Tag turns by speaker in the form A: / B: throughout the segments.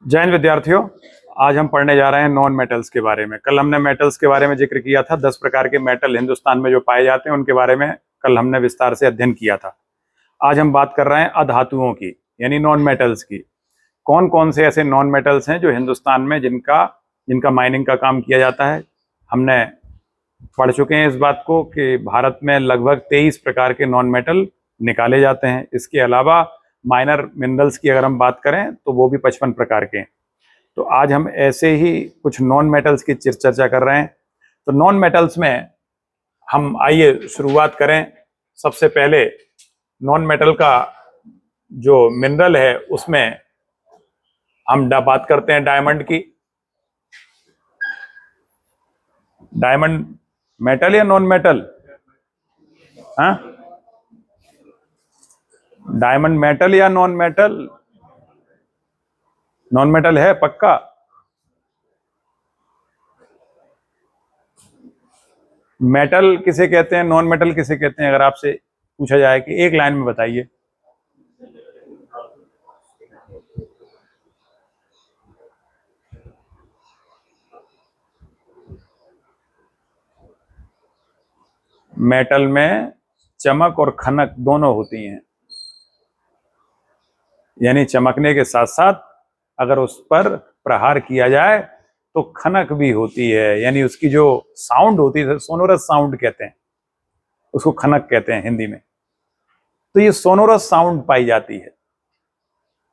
A: जय हिंद विद्यार्थियों। आज हम पढ़ने जा रहे हैं नॉन मेटल्स के बारे में। कल हमने मेटल्स के बारे में जिक्र किया था। 10 प्रकार के मेटल हिंदुस्तान में जो पाए जाते हैं उनके बारे में कल हमने विस्तार से अध्ययन किया था। आज हम बात कर रहे हैं अधातुओं की, यानी नॉन मेटल्स की। कौन कौन से ऐसे नॉन मेटल्स हैं जो हिंदुस्तान में जिनका माइनिंग का काम किया जाता है। हमने पढ़ चुके हैं इस बात को कि भारत में लगभग 23 प्रकार के नॉन मेटल निकाले जाते हैं। इसके अलावा माइनर मिनरल्स की अगर हम बात करें तो वो भी 55 प्रकार के हैं। तो आज हम ऐसे ही कुछ नॉन मेटल्स की चर्चा कर रहे हैं। तो नॉन मेटल्स में हम आइए शुरुआत करें। सबसे पहले नॉन मेटल का जो मिनरल है उसमें हम बात करते हैं डायमंड की। डायमंड मेटल या नॉन मेटल? हाँ, डायमंड मेटल या नॉन मेटल? नॉन मेटल है पक्का? मेटल किसे कहते हैं, नॉन मेटल किसे कहते हैं? अगर आपसे पूछा जाए कि एक लाइन में बताइए। मेटल में चमक और खनक दोनों होती हैं, यानी चमकने के साथ साथ अगर उस पर प्रहार किया जाए तो खनक भी होती है, यानी उसकी जो साउंड होती है, सोनोरस साउंड कहते हैं उसको, खनक कहते हैं हिंदी में। तो ये सोनोरस साउंड पाई जाती है।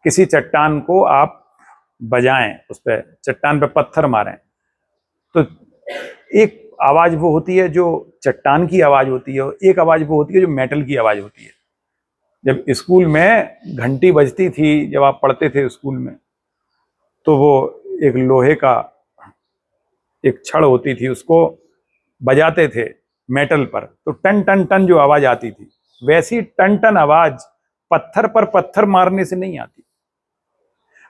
A: किसी चट्टान को आप बजाएं, उस पर चट्टान पे पत्थर मारें तो एक आवाज वो होती है जो चट्टान की आवाज होती है, एक आवाज वो होती है जो मेटल की आवाज होती है। जब स्कूल में घंटी बजती थी, जब आप पढ़ते थे स्कूल में, तो वो एक लोहे का एक छड़ होती थी, उसको बजाते थे मेटल पर, तो टन टन टन जो आवाज आती थी, वैसी टन टन आवाज पत्थर पर पत्थर मारने से नहीं आती।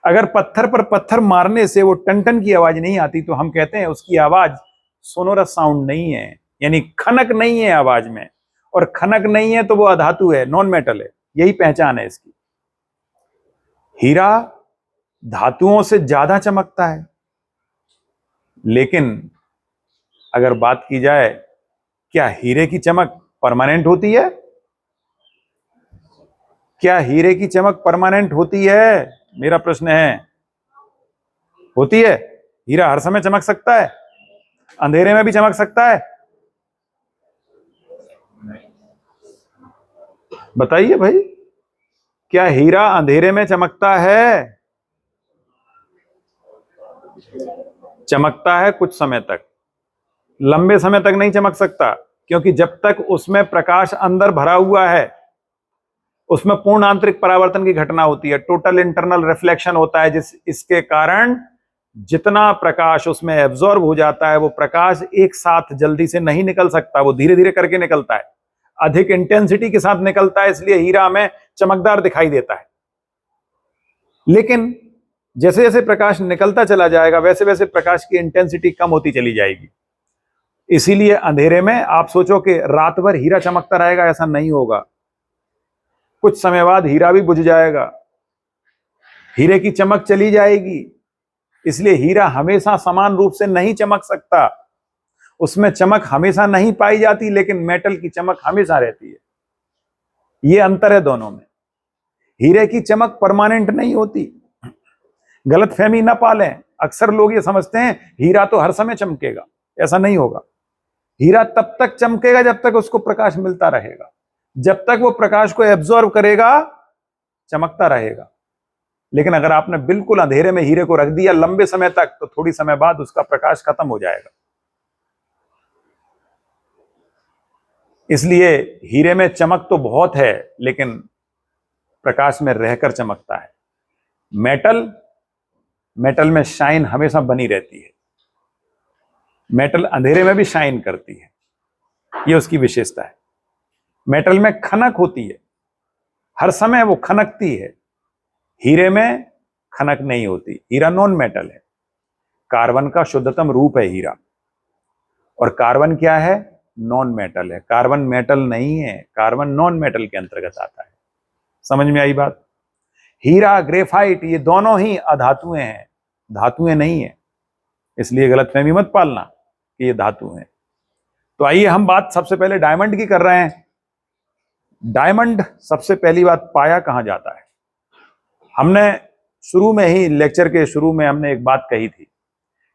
A: अगर पत्थर पर पत्थर मारने से वो टन टन की आवाज नहीं आती तो हम कहते हैं उसकी आवाज सोनोरस साउंड नहीं है, यानी खनक नहीं है आवाज में। और खनक नहीं है तो वो अधातु है, नॉन मेटल है। यही पहचान है इसकी। हीरा धातुओं से ज्यादा चमकता है, लेकिन अगर बात की जाए क्या हीरे की चमक परमानेंट होती है? क्या हीरे की चमक परमानेंट होती है? मेरा प्रश्न है, होती है? हीरा हर समय चमक सकता है? अंधेरे में भी चमक सकता है? बताइए भाई, क्या हीरा अंधेरे में चमकता है? चमकता है कुछ समय तक, लंबे समय तक नहीं चमक सकता, क्योंकि जब तक उसमें प्रकाश अंदर भरा हुआ है उसमें पूर्ण आंतरिक परावर्तन की घटना होती है, टोटल इंटरनल रिफ्लेक्शन होता है, इसके कारण जितना प्रकाश उसमें एब्जॉर्ब हो जाता है वो प्रकाश एक साथ जल्दी से नहीं निकल सकता, वो धीरे धीरे करके निकलता है, अधिक इंटेंसिटी के साथ निकलता है, इसलिए हीरा हमें चमकदार दिखाई देता है। लेकिन जैसे जैसे प्रकाश निकलता चला जाएगा वैसे वैसे प्रकाश की इंटेंसिटी कम होती चली जाएगी। इसीलिए अंधेरे में आप सोचो कि रात भर हीरा चमकता रहेगा, ऐसा नहीं होगा। कुछ समय बाद हीरा भी बुझ जाएगा, हीरे की चमक चली जाएगी। इसलिए हीरा हमेशा समान रूप से नहीं चमक सकता, उसमें चमक हमेशा नहीं पाई जाती, लेकिन मेटल की चमक हमेशा रहती है। यह अंतर है दोनों में। हीरे की चमक परमानेंट नहीं होती, गलतफहमी ना पालें। अक्सर लोग ये समझते हैं हीरा तो हर समय चमकेगा, ऐसा नहीं होगा। हीरा तब तक चमकेगा जब तक उसको प्रकाश मिलता रहेगा, जब तक वो प्रकाश को एब्जॉर्ब करेगा चमकता रहेगा। लेकिन अगर आपने बिल्कुल अंधेरे में हीरे को रख दिया लंबे समय तक तो थोड़ी समय बाद उसका प्रकाश खत्म हो जाएगा। इसलिए हीरे में चमक तो बहुत है लेकिन प्रकाश में रहकर चमकता है। मेटल में शाइन हमेशा बनी रहती है, मेटल अंधेरे में भी शाइन करती है, यह उसकी विशेषता है। मेटल में खनक होती है, हर समय वो खनकती है। हीरे में खनक नहीं होती, हीरा नॉन मेटल है। कार्बन का शुद्धतम रूप है हीरा, और कार्बन क्या है? नॉन मेटल है। कार्बन मेटल नहीं है, कार्बन नॉन मेटल के अंतर्गत आता है। समझ में आई बात? हीरा, ग्रेफाइट, ये दोनों ही अधातुएं हैं, धातुएं नहीं है, इसलिए गलतफहमी मत पालना कि ये धातु हैं। तो आइए हम बात सबसे पहले डायमंड की कर रहे हैं। डायमंड सबसे पहली बात पाया कहां जाता है। हमने शुरू में ही, लेक्चर के शुरू में हमने एक बात कही थी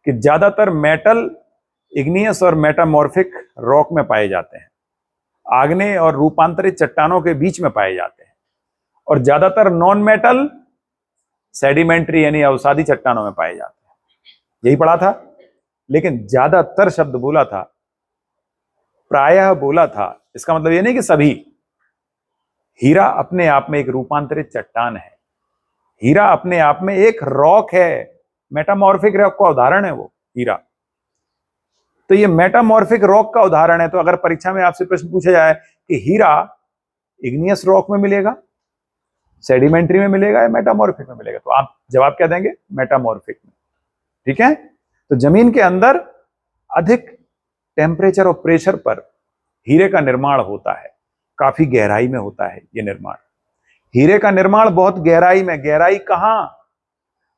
A: कि ज्यादातर मेटल इग्नियस और मेटामॉर्फिक रॉक में पाए जाते हैं, आग्नेय और रूपांतरित चट्टानों के बीच में पाए जाते हैं, और ज्यादातर नॉन मेटल सेडिमेंट्री यानी अवसादी चट्टानों में पाए जाते हैं। यही पढ़ा था, लेकिन ज्यादातर शब्द बोला था, प्रायः बोला था, इसका मतलब ये नहीं कि सभी। हीरा अपने आप में एक रूपांतरित चट्टान है, हीरा अपने आप में एक रॉक है, मेटामॉर्फिक रॉक का उदाहरण है वो हीरा। तो ये मेटामॉर्फिक रॉक का उदाहरण है। तो अगर परीक्षा में आपसे प्रश्न पूछा जाए कि हीरा इग्नियस रॉक में मिलेगा, सेडिमेंट्री में मिलेगा या मेटामॉर्फिक में मिलेगा, तो आप जवाब क्या देंगे? मेटामॉर्फिक में। ठीक है। तो जमीन के अंदर अधिक टेम्परेचर और प्रेशर पर हीरे का निर्माण होता है, काफी गहराई में होता है ये निर्माण। हीरे का निर्माण बहुत गहराई में, गहराई कहां?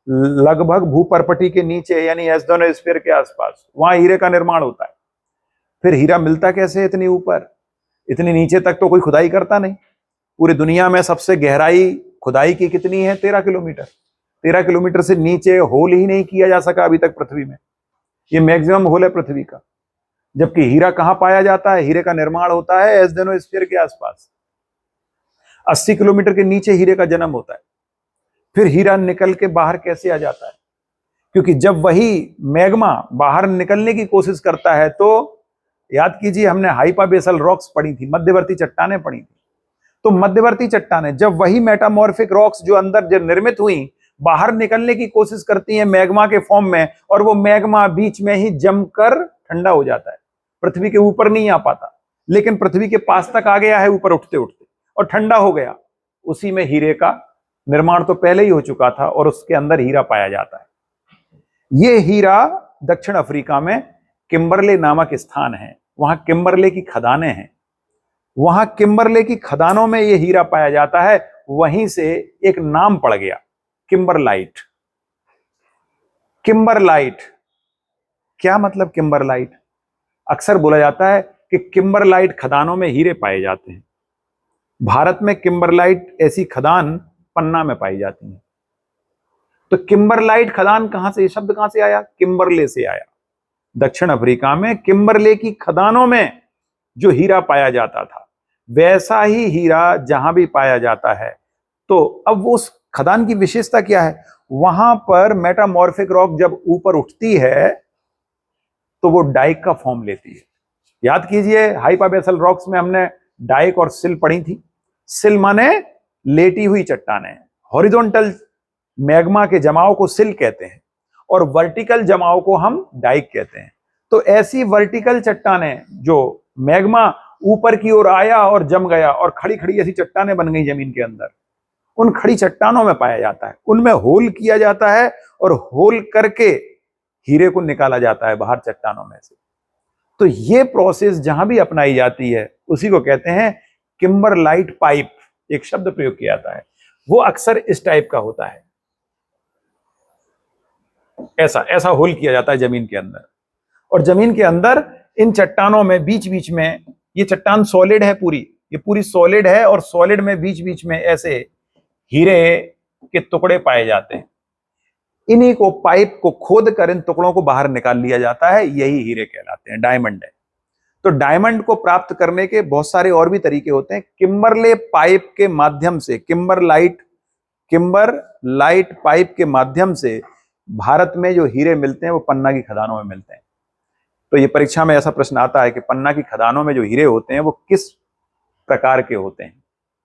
A: लगभग भूपर्पटी के नीचे यानी एज़ोनोस्फीयर के आसपास, वहां हीरे का निर्माण होता है। फिर हीरा मिलता कैसे इतनी ऊपर? इतनी नीचे तक तो कोई खुदाई करता नहीं। पूरी दुनिया में सबसे गहराई खुदाई की कितनी है? 13 किलोमीटर। 13 किलोमीटर से नीचे होल ही नहीं किया जा सका अभी तक पृथ्वी में। ये मैक्सिमम होल है पृथ्वी का। जबकि हीरा कहां पाया जाता है? हीरे का निर्माण होता है एज़ोनोस्फीयर के आसपास। 80 किलोमीटर के नीचे हीरे का जन्म होता है। फिर हीरा निकल के बाहर कैसे आ जाता है? क्योंकि जब वही मैग्मा बाहर निकलने की कोशिश करता है, तो याद कीजिए हमने हाइपाबेसल रॉक्स पढ़ी थी, मध्यवर्ती चट्टानें पढ़ी थी। तो मध्यवर्ती चट्टानें जब वही मेटामॉर्फिक रॉक्स जो अंदर जो निर्मित हुई बाहर निकलने की कोशिश करती हैं मैग्मा के फॉर्म में, और वो मैग्मा बीच में ही जमकर ठंडा हो जाता है, पृथ्वी के ऊपर नहीं आ पाता, लेकिन पृथ्वी के पास तक आ गया है ऊपर उठते उठते और ठंडा हो गया। उसी में हीरे का निर्माण तो पहले ही हो चुका था और उसके अंदर हीरा पाया जाता है। ये हीरा दक्षिण अफ्रीका में किम्बरले नामक स्थान है, वहां किम्बरले की खदानें हैं, वहां किम्बरले की खदानों में यह हीरा पाया जाता है। वहीं से एक नाम पड़ गया, किम्बरलाइट। किम्बरलाइट क्या मतलब? किम्बरलाइट अक्सर बोला जाता है कि किम्बरलाइट खदानों में हीरे पाए जाते हैं। भारत में किम्बरलाइट ऐसी खदान पन्ना में पाई जाती है। तो किम्बरलाइट खदान कहां से, ये शब्द कहां से आया? किम्बरले से आया। दक्षिण अफ्रीका में किम्बरले की खदानों में जो हीरा पाया जाता था, वैसा ही हीरा जहां भी पाया जाता है। तो अब उस खदान की विशेषता क्या है? वहां पर मेटामॉर्फिक रॉक जब ऊपर उठती है तो वो डाइक का फॉर्म लेती है। याद कीजिए हाइपाबेसल रॉक्स में हमने डाइक और सिल पढ़ी थी। सिल माने लेटी हुई चट्टानें। हॉरिजॉन्टल मैग्मा के जमाव को सिल कहते हैं और वर्टिकल जमाव को हम डाइक कहते हैं। तो ऐसी वर्टिकल चट्टानें जो मैग्मा ऊपर की ओर आया और जम गया और खड़ी खड़ी ऐसी चट्टानें बन गई जमीन के अंदर, उन खड़ी चट्टानों में पाया जाता है। उनमें होल किया जाता है और होल करके हीरे को निकाला जाता है बाहर चट्टानों में से। तो ये प्रोसेस जहां भी अपनाई जाती है उसी को कहते हैं किम्बरलाइट पाइप। एक शब्द प्रयोग किया जाता है, वो अक्सर इस टाइप का होता है, ऐसा ऐसा होल किया जाता है जमीन के अंदर। और जमीन के अंदर इन चट्टानों में बीच बीच में, ये चट्टान सॉलिड है पूरी, ये पूरी सॉलिड है और सॉलिड में बीच बीच में ऐसे हीरे के टुकड़े पाए जाते हैं। इन्हीं को, पाइप को खोद कर इन टुकड़ों को बाहर निकाल लिया जाता है, यही हीरे कहलाते हैं, डायमंड है। तो डायमंड को प्राप्त करने के बहुत सारे और भी तरीके होते हैं। किम्बरले पाइप के माध्यम से, किम्बरलाइट पाइप के माध्यम से भारत में जो हीरे मिलते हैं वो पन्ना की खदानों में मिलते हैं। तो ये परीक्षा में ऐसा प्रश्न आता है कि पन्ना की खदानों में जो हीरे होते हैं वो किस प्रकार के होते हैं,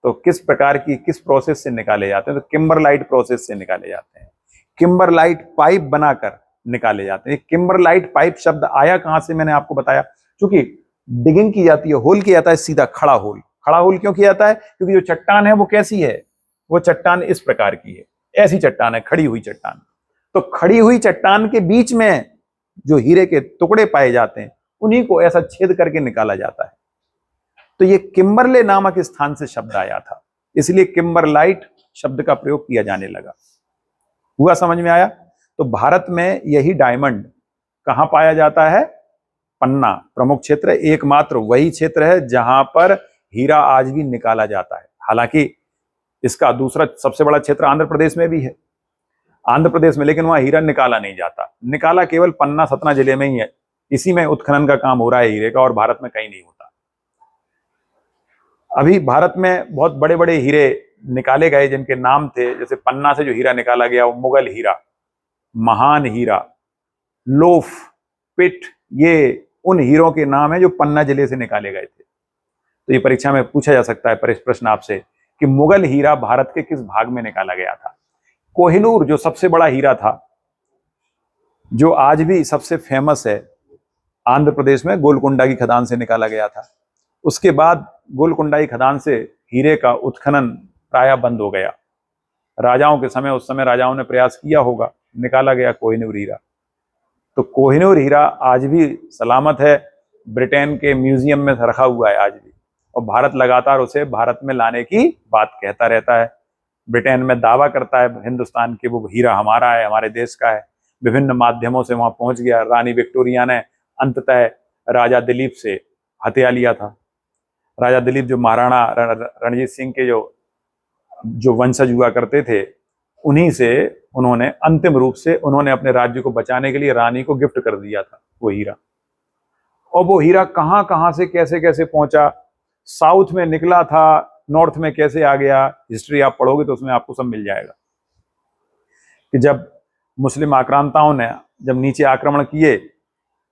A: तो किस प्रकार की, किस प्रोसेस से निकाले जाते हैं? तो किम्बरलाइट प्रोसेस से निकाले जाते हैं, किम्बरलाइट पाइप बनाकर निकाले जाते हैं। किम्बरलाइट पाइप शब्द आया कहां से, मैंने आपको बताया, क्योंकि डिगिंग की जाती है, होल किया जाता है, सीधा खड़ा होल। खड़ा होल क्यों किया जाता है? क्योंकि जो चट्टान है वो कैसी है, वो चट्टान इस प्रकार की है, ऐसी चट्टान है, खड़ी हुई चट्टान। तो खड़ी हुई चट्टान के बीच में जो हीरे के टुकड़े पाए जाते हैं उन्हीं को ऐसा छेद करके निकाला जाता है। तो ये किम्बरले नामक स्थान से शब्द आया था, इसलिए किम्बरलाइट शब्द का प्रयोग किया जाने लगा। हुआ समझ में आया? तो भारत में यही डायमंड कहां पाया जाता है? पन्ना प्रमुख क्षेत्र है, एकमात्र वही क्षेत्र है जहां पर हीरा आज भी निकाला जाता है। हालांकि इसका दूसरा सबसे बड़ा क्षेत्र आंध्र प्रदेश में भी है, आंध्र प्रदेश में, लेकिन वहां हीरा निकाला नहीं जाता। निकाला केवल पन्ना सतना जिले में ही है, इसी में उत्खनन का काम हो रहा है हीरे का, और भारत में कहीं नहीं होता। अभी भारत में बहुत बड़े बड़े हीरे निकाले गए जिनके नाम थे, जैसे पन्ना से जो हीरा निकाला गया वो मुगल हीरा, महान हीरा, लोफ, पिट, ये उन हीरों के नाम है जो पन्ना जिले से निकाले गए थे। तो ये परीक्षा में पूछा जा सकता है प्रश्न आपसे कि मुगल हीरा भारत के किस भाग में निकाला गया था। कोहिनूर जो सबसे बड़ा हीरा था, जो आज भी सबसे फेमस है, आंध्र प्रदेश में गोलकुंडा की खदान से निकाला गया था। उसके बाद गोलकुंडा की खदान से हीरे का उत्खनन प्रायः बंद हो गया। राजाओं के समय, उस समय राजाओं ने प्रयास किया होगा, निकाला गया कोहिनूर हीरा। तो कोहिनूर हीरा आज भी सलामत है, ब्रिटेन के म्यूजियम में रखा हुआ है आज भी, और भारत लगातार उसे भारत में लाने की बात कहता रहता है। ब्रिटेन में दावा करता है हिंदुस्तान के वो हीरा हमारा है, हमारे देश का है। विभिन्न माध्यमों से वहां पहुंच गया। रानी विक्टोरिया ने अंततः राजा दिलीप से हत्या लिया था। राजा दिलीप जो महाराणा रणजीत सिंह के जो वंशज हुआ करते थे, उन्हीं से उन्होंने अंतिम रूप से उन्होंने अपने राज्य को बचाने के लिए रानी को गिफ्ट कर दिया था वो हीरा। और वो हीरा कहां कहां से कैसे कैसे पहुंचा, साउथ में निकला था, नॉर्थ में कैसे आ गया, हिस्ट्री आप पढ़ोगे तो उसमें आपको सब मिल जाएगा कि जब मुस्लिम आक्रांताओं ने जब नीचे आक्रमण किए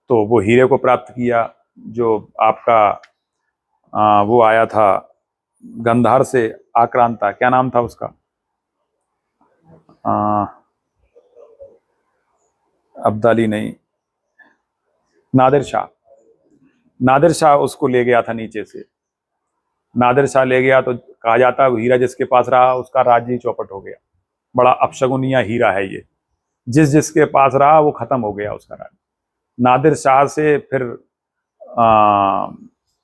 A: तो वो हीरे को प्राप्त किया। जो आपका वो आया था गंधार से आक्रांता, क्या नाम था उसका, अब्दाली नहीं, नादिर शाह। नादिर शाह उसको ले गया था नीचे से। नादिर शाह ले गया तो कहा जाता है वो हीरा जिसके पास रहा उसका राज्य ही चौपट हो गया। बड़ा अपशगुनिया हीरा है ये, जिसके पास रहा वो खत्म हो गया उसका राज्य। नादिर शाह से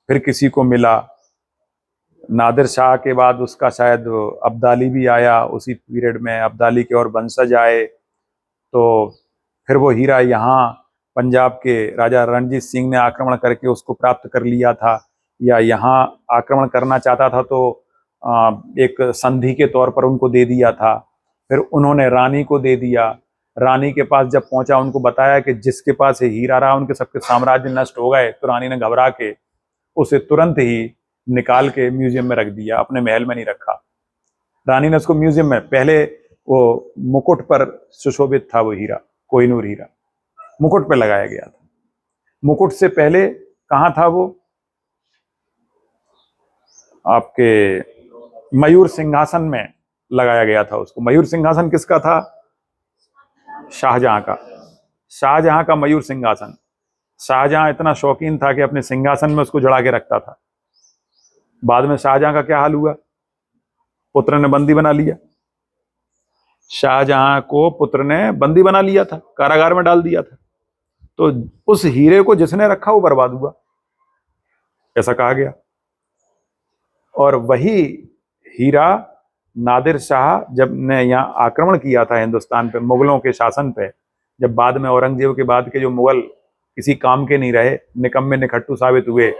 A: फिर किसी को मिला। नादिर शाह के बाद उसका शायद अब्दाली भी आया, उसी पीरियड में अब्दाली के और वंशज आए। तो फिर वो हीरा यहाँ पंजाब के राजा रणजीत सिंह ने आक्रमण करके उसको प्राप्त कर लिया था, या यहाँ आक्रमण करना चाहता था तो एक संधि के तौर पर उनको दे दिया था। फिर उन्होंने रानी को दे दिया। रानी के पास जब पहुंचा उनको बताया कि जिसके पास हीरा रहा उनके सबके साम्राज्य नष्ट हो गए, तो रानी ने घबरा के उसे तुरंत ही निकाल के म्यूजियम में रख दिया, अपने महल में नहीं रखा। रानी ने उसको म्यूजियम में, पहले वो मुकुट पर सुशोभित था वो हीरा, कोहिनूर हीरा मुकुट पर लगाया गया था। मुकुट से पहले कहां था वो, आपके मयूर सिंहासन में लगाया गया था उसको। मयूर सिंहासन किसका था? शाहजहां का। शाहजहां का मयूर सिंहासन। शाहजहां इतना शौकीन था कि अपने सिंहासन में उसको जड़ा के रखता था। बाद में शाहजहां का क्या हाल हुआ? पुत्र ने बंदी बना लिया। शाहजहां को पुत्र ने बंदी बना लिया था, कारागार में डाल दिया था। तो उस हीरे को जिसने रखा वो बर्बाद हुआ, ऐसा कहा गया। और वही हीरा नादिर शाह जब ने यहाँ आक्रमण किया था हिंदुस्तान पे, मुगलों के शासन पे, जब बाद में औरंगजेब के बाद के जो मुगल किसी काम के नहीं रहे, निकम्मे निखट्टू साबित हुए,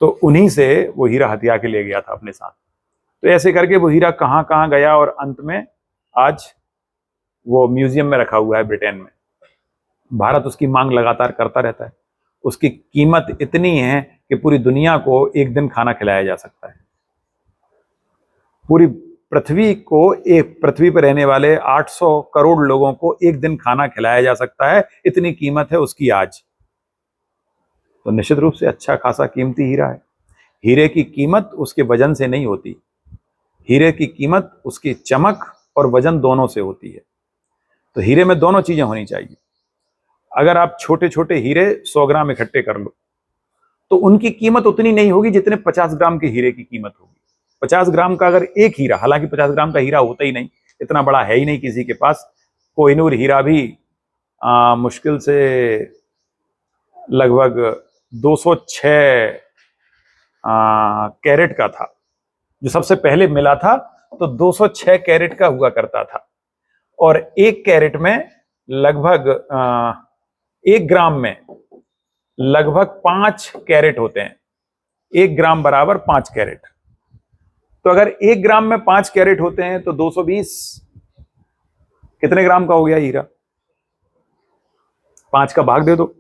A: तो उन्हीं से वो हीरा हथिया के ले गया था अपने साथ। तो ऐसे करके वो हीरा कहाँ कहाँ गया और अंत में आज वो म्यूजियम में रखा हुआ है ब्रिटेन में। भारत उसकी मांग लगातार करता रहता है। उसकी कीमत इतनी है कि पूरी दुनिया को एक दिन खाना खिलाया जा सकता है। पूरी पृथ्वी को, एक पृथ्वी पर रहने वाले 800 करोड़ लोगों को एक दिन खाना खिलाया जा सकता है, इतनी कीमत है उसकी आज। तो निश्चित रूप से अच्छा खासा कीमती हीरा है। हीरे की कीमत उसके वजन से नहीं होती, हीरे की कीमत उसकी चमक और वजन दोनों से होती है। तो हीरे में दोनों चीजें होनी चाहिए। अगर आप छोटे छोटे हीरे 100 ग्राम इकट्ठे कर लो तो उनकी कीमत उतनी नहीं होगी जितने 50 ग्राम के हीरे की कीमत होगी। 50 ग्राम का अगर एक हीरा, हालांकि 50 ग्राम का हीरा होता ही नहीं, इतना बड़ा है ही नहीं किसी के पास। कोहिनूर हीरा भी मुश्किल से लगभग 206 कैरेट का था, जो सबसे पहले मिला था तो 206 कैरेट का हुआ करता था, और 1 कैरेट में लगभग 1 ग्राम में लगभग 5 कैरेट होते हैं। 1 ग्राम बराबर 5 कैरेट। तो अगर 1 ग्राम में 5 कैरेट होते हैं तो 220 कितने ग्राम का हो गया हीरा? 5 का भाग दे दो,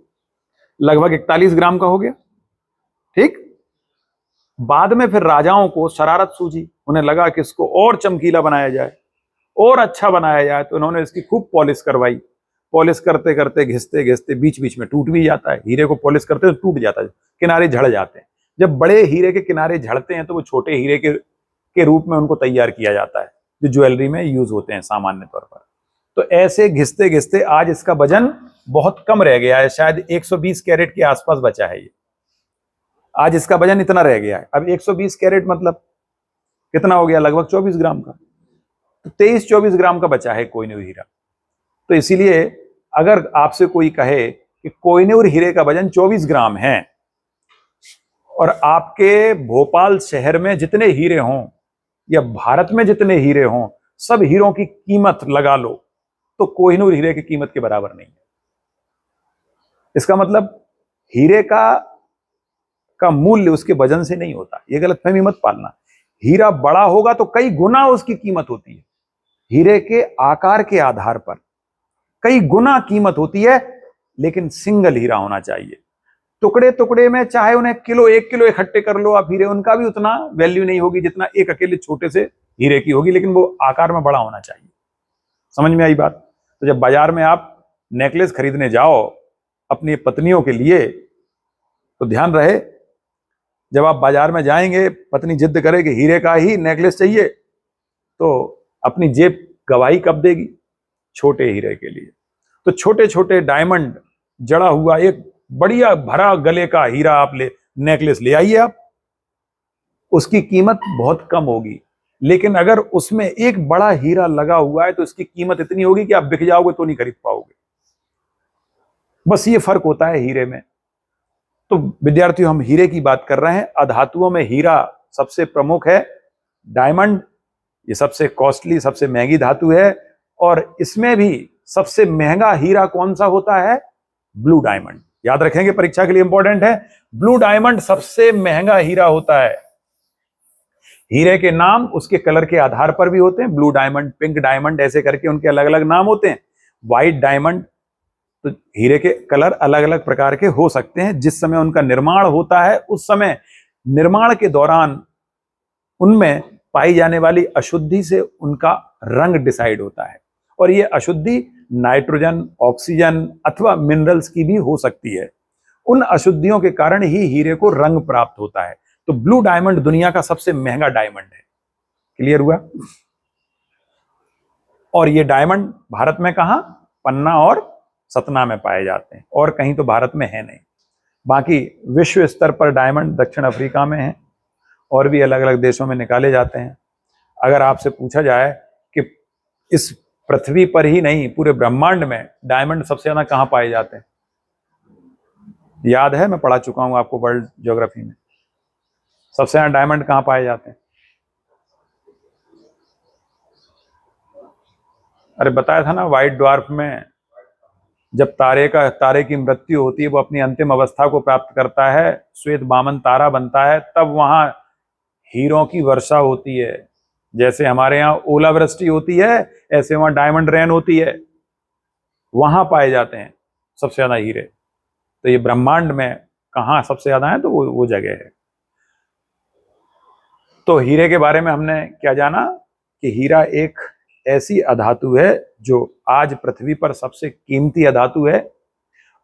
A: लगभग 41 ग्राम का हो गया। ठीक। बाद में फिर राजाओं को शरारत सूझी, उन्हें लगा कि इसको और चमकीला बनाया जाए और अच्छा बनाया जाए, तो उन्होंने इसकी खूब पॉलिश करवाई। पॉलिश करते करते घिसते घिसते बीच बीच में टूट भी जाता है। हीरे को पॉलिश करते तो टूट जाता है, किनारे झड़ जाते हैं। जब बड़े हीरे के किनारे झड़ते हैं तो वो छोटे हीरे के रूप में उनको तैयार किया जाता है, जो ज्वेलरी में यूज होते हैं सामान्य तौर पर। तो ऐसे घिसते घिसते आज इसका वजन बहुत कम रह गया है, शायद 120 कैरेट के आसपास बचा है ये। आज इसका वजन इतना रह गया है। अब 120 कैरेट मतलब कितना हो गया? लगभग 24 ग्राम का। तो 23-24 ग्राम का बचा है कोहिनूर हीरा। तो इसीलिए अगर आपसे कोई कहे कि कोहिनूर हीरे का वजन 24 ग्राम है और आपके भोपाल शहर में जितने हीरे हों या भारत में जितने हीरे हों, सब हीरों की कीमत लगा लो, तो कोहिनूर हीरे की कीमत के बराबर नहीं है। इसका मतलब हीरे का मूल्य उसके वजन से नहीं होता। यह गलतफहमी मत पालना। हीरा बड़ा होगा तो कई गुना उसकी कीमत होती है। हीरे के आकार के आधार पर कई गुना कीमत होती है, लेकिन सिंगल हीरा होना चाहिए। टुकड़े टुकड़े में चाहे उन्हें 1 किलो इकट्ठे कर लो आप हीरे, उनका भी उतना वैल्यू नहीं होगी जितना एक अकेले छोटे से हीरे की होगी, लेकिन वो आकार में बड़ा होना चाहिए। समझ में आई बात? तो जब बाजार में आप नेकलेस खरीदने जाओ अपनी पत्नियों के लिए, तो ध्यान रहे, जब आप बाजार में जाएंगे, पत्नी जिद करे कि हीरे का ही नेकलेस चाहिए, तो अपनी जेब गवाही कब देगी? छोटे हीरे के लिए। तो छोटे छोटे डायमंड जड़ा हुआ एक बढ़िया भरा गले का हीरा आप नेकलेस ले आइए आप, उसकी कीमत बहुत कम होगी। लेकिन अगर उसमें एक बड़ा हीरा लगा हुआ है तो इसकी कीमत इतनी होगी कि आप बिक जाओगे तो नहीं खरीद पाओगे। बस ये फर्क होता है हीरे में। तो विद्यार्थियों, हम हीरे की बात कर रहे हैं। अधातुओं में हीरा सबसे प्रमुख है। डायमंड ये सबसे कॉस्टली, सबसे महंगी धातु है, और इसमें भी सबसे महंगा हीरा कौन सा होता है? Blue diamond. याद रखेंगे, परीक्षा के लिए इंपॉर्टेंट है। ब्लू डायमंड सबसे महंगा हीरा होता है। हीरे के नाम उसके कलर के आधार पर भी होते हैं। ब्लू डायमंड, पिंक डायमंड, ऐसे करके उनके अलग अलग नाम होते हैं। व्हाइट डायमंड, तो हीरे के कलर अलग अलग प्रकार के हो सकते हैं। जिस समय उनका निर्माण होता है उस समय निर्माण के दौरान उनमें पाई जाने वाली अशुद्धि से उनका रंग डिसाइड होता है, और ये अशुद्धि नाइट्रोजन, ऑक्सीजन अथवा मिनरल्स की भी हो सकती है। उन अशुद्धियों के कारण ही हीरे को रंग प्राप्त होता है। तो ब्लू डायमंड दुनिया का सबसे महंगा डायमंड है। क्लियर हुआ? और ये डायमंड भारत में कहां? पन्ना और सतना में पाए जाते हैं, और कहीं तो भारत में है नहीं। बाकी विश्व स्तर पर डायमंड दक्षिण अफ्रीका में है और भी अलग अलग देशों में निकाले जाते हैं। अगर आपसे पूछा जाए कि इस पृथ्वी पर ही नहीं, पूरे ब्रह्मांड में डायमंड सबसे ज्यादा कहां पाए जाते हैं? याद है, मैं पढ़ा चुका हूं आपको वर्ल्ड ज्योग्राफी में। सबसे ज्यादा डायमंड कहां पाए जाते हैं? अरे बताया था ना, व्हाइट ड्वार्फ में जब तारे की मृत्यु होती है, वो अपनी अंतिम अवस्था को प्राप्त करता है, श्वेत वामन तारा बनता है, तब वहां हीरों की वर्षा होती है। जैसे हमारे यहाँ ओलावृष्टि होती है, ऐसे वहां डायमंड रेन होती है। वहां पाए जाते हैं सबसे ज्यादा हीरे। तो ये ब्रह्मांड में कहां सबसे ज्यादा है? तो वो जगह है। तो हीरे के बारे में हमने क्या जाना कि हीरा एक ऐसी अधातु है जो आज पृथ्वी पर सबसे कीमती अधातु है,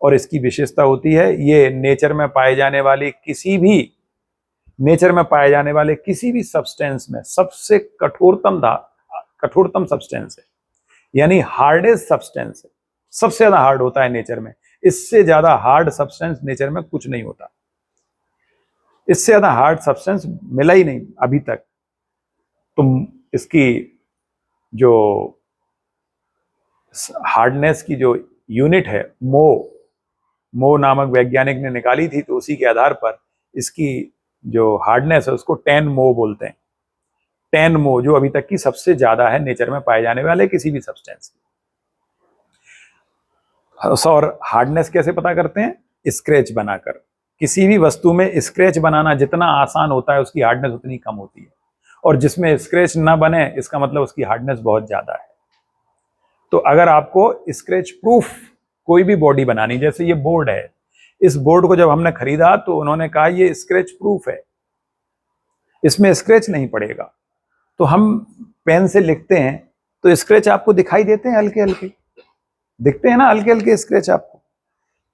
A: और इसकी विशेषता होती है ये नेचर में पाए जाने वाले किसी भी सब्सटेंस में सबसे कठोरतम सब्सटेंस है, यानी हार्डेस्ट सब्सटेंस है। सबसे ज्यादा हार्ड होता है नेचर में। इससे ज्यादा हार्ड सब्सटेंस नेचर में कुछ नहीं होता। इससे ज्यादा हार्ड सब्सटेंस मिला ही नहीं अभी तक। तो इसकी जो हार्डनेस की जो यूनिट है, मो नामक वैज्ञानिक ने निकाली थी, तो उसी के आधार पर इसकी जो हार्डनेस है उसको 10 मो बोलते हैं। 10 mho जो अभी तक की सबसे ज्यादा है नेचर में पाए जाने वाले किसी भी सब्सटेंस की। और हार्डनेस कैसे पता करते हैं? स्क्रैच बनाकर। किसी भी वस्तु में स्क्रैच बनाना जितना आसान होता है उसकी हार्डनेस उतनी कम होती है, और जिसमें स्क्रैच ना बने इसका मतलब उसकी हार्डनेस बहुत ज्यादा है। तो अगर आपको स्क्रैच प्रूफ कोई भी बॉडी बनानी, जैसे ये बोर्ड है, इस बोर्ड को जब हमने खरीदा तो उन्होंने कहा ये स्क्रैच प्रूफ है, इसमें स्क्रैच नहीं पड़ेगा। तो हम पेन से लिखते हैं तो स्क्रैच आपको दिखाई देते हैं, हल्के हल्के दिखते हैं ना, हल्के हल्के स्क्रैच आपको।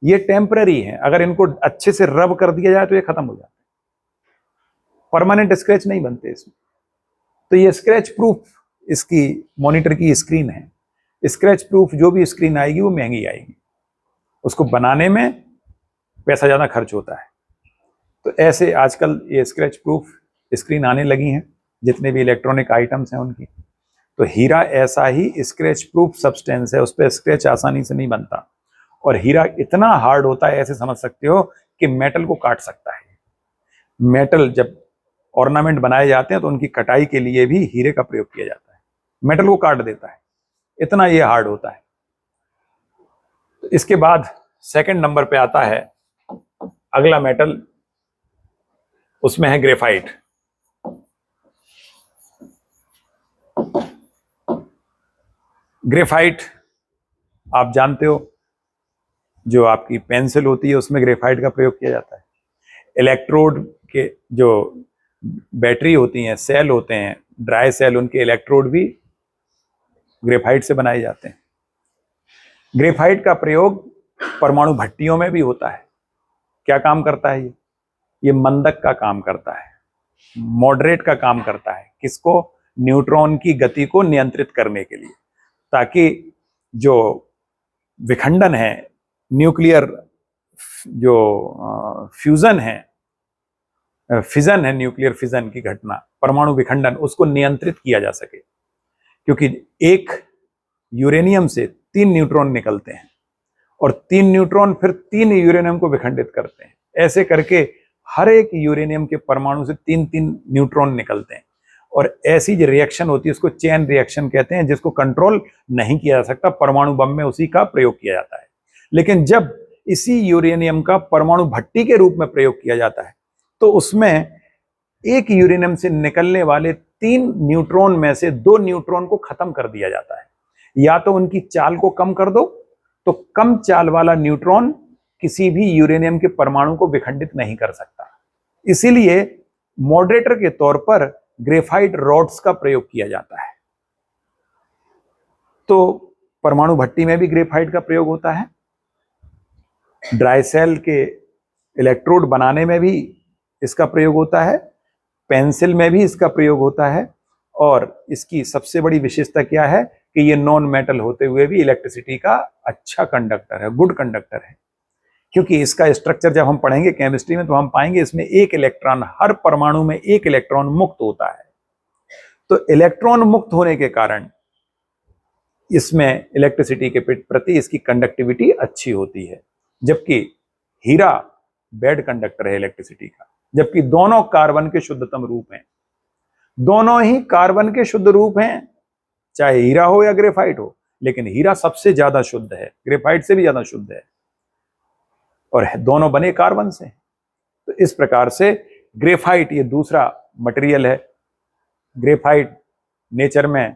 A: ये टेम्पररी है, अगर इनको अच्छे से रब कर दिया जाए तो ये खत्म हो जाते हैं, परमानेंट स्क्रैच नहीं बनते इसमें। तो ये स्क्रैच प्रूफ इसकी मॉनिटर की स्क्रीन है। स्क्रैच प्रूफ जो भी स्क्रीन आएगी वो महंगी आएगी, उसको बनाने में पैसा ज्यादा खर्च होता है। तो ऐसे आजकल ये स्क्रैच प्रूफ स्क्रीन आने लगी हैं जितने भी इलेक्ट्रॉनिक आइटम्स हैं उनकी। तो हीरा ऐसा ही स्क्रैच प्रूफ सब्सटेंस है, उस पर स्क्रैच आसानी से नहीं बनता। और हीरा इतना हार्ड होता है, ऐसे समझ सकते हो कि मेटल को काट सकता है। मेटल जब ऑर्नामेंट बनाए जाते हैं तो उनकी कटाई के लिए भी हीरे का प्रयोग किया जाता है, मेटल को काट देता है, इतना ये हार्ड होता है। तो इसके बाद सेकंड नंबर पे आता है अगला मेटल, उसमें है ग्रेफाइट। ग्रेफाइट आप जानते हो, जो आपकी पेंसिल होती है उसमें ग्रेफाइट का प्रयोग किया जाता है। इलेक्ट्रोड के जो बैटरी होती हैं, सेल होते हैं, ड्राई सेल, उनके इलेक्ट्रोड भी ग्रेफाइट से बनाए जाते हैं। ग्रेफाइट का प्रयोग परमाणु भट्टियों में भी होता है। क्या काम करता है ये मंदक का काम करता है, मॉडरेट का काम करता है। किसको? न्यूट्रॉन की गति को नियंत्रित करने के लिए, ताकि जो विखंडन है, न्यूक्लियर जो फ्यूजन है, फिजन है, न्यूक्लियर फिजन की घटना, परमाणु विखंडन, उसको नियंत्रित किया जा सके। क्योंकि एक यूरेनियम से 3 न्यूट्रॉन निकलते हैं और 3 न्यूट्रॉन फिर 3 यूरेनियम को विखंडित करते हैं। ऐसे करके हर एक यूरेनियम के परमाणु से 3-3 न्यूट्रॉन निकलते हैं, और ऐसी जो रिएक्शन होती है उसको चेन रिएक्शन कहते हैं, जिसको कंट्रोल नहीं किया जा सकता। परमाणु बम में उसी का प्रयोग किया जाता है। लेकिन जब इसी यूरेनियम का परमाणु भट्टी के रूप में प्रयोग किया जाता है तो उसमें एक यूरेनियम से निकलने वाले 3 न्यूट्रॉन में से 2 न्यूट्रॉन को खत्म कर दिया जाता है। या तो उनकी चाल को कम कर दो, तो कम चाल वाला न्यूट्रॉन किसी भी यूरेनियम के परमाणु को विखंडित नहीं कर सकता। इसीलिए मॉडरेटर के तौर पर ग्रेफाइट रॉड्स का प्रयोग किया जाता है। तो परमाणु भट्टी में भी ग्रेफाइट का प्रयोग होता है, ड्राई सेल के इलेक्ट्रोड बनाने में भी इसका प्रयोग होता है, पेंसिल में भी इसका प्रयोग होता है। और इसकी सबसे बड़ी विशेषता क्या है कि ये नॉन मेटल होते हुए भी इलेक्ट्रिसिटी का अच्छा कंडक्टर है, गुड कंडक्टर है। क्योंकि इसका स्ट्रक्चर जब हम पढ़ेंगे केमिस्ट्री में तो हम पाएंगे इसमें एक इलेक्ट्रॉन, हर परमाणु में एक इलेक्ट्रॉन मुक्त होता है। तो इलेक्ट्रॉन मुक्त होने के कारण इसमें इलेक्ट्रिसिटी के प्रति इसकी कंडक्टिविटी अच्छी होती है। जबकि हीरा बैड कंडक्टर है इलेक्ट्रिसिटी का, जबकि दोनों कार्बन के शुद्धतम रूप हैं। दोनों ही कार्बन के शुद्ध रूप हैं, चाहे हीरा हो या ग्रेफाइट हो, लेकिन हीरा सबसे ज्यादा शुद्ध है, ग्रेफाइट से भी ज्यादा शुद्ध है, और दोनों बने कार्बन से। तो इस प्रकार से ग्रेफाइट ये दूसरा मटेरियल है। ग्रेफाइट नेचर में,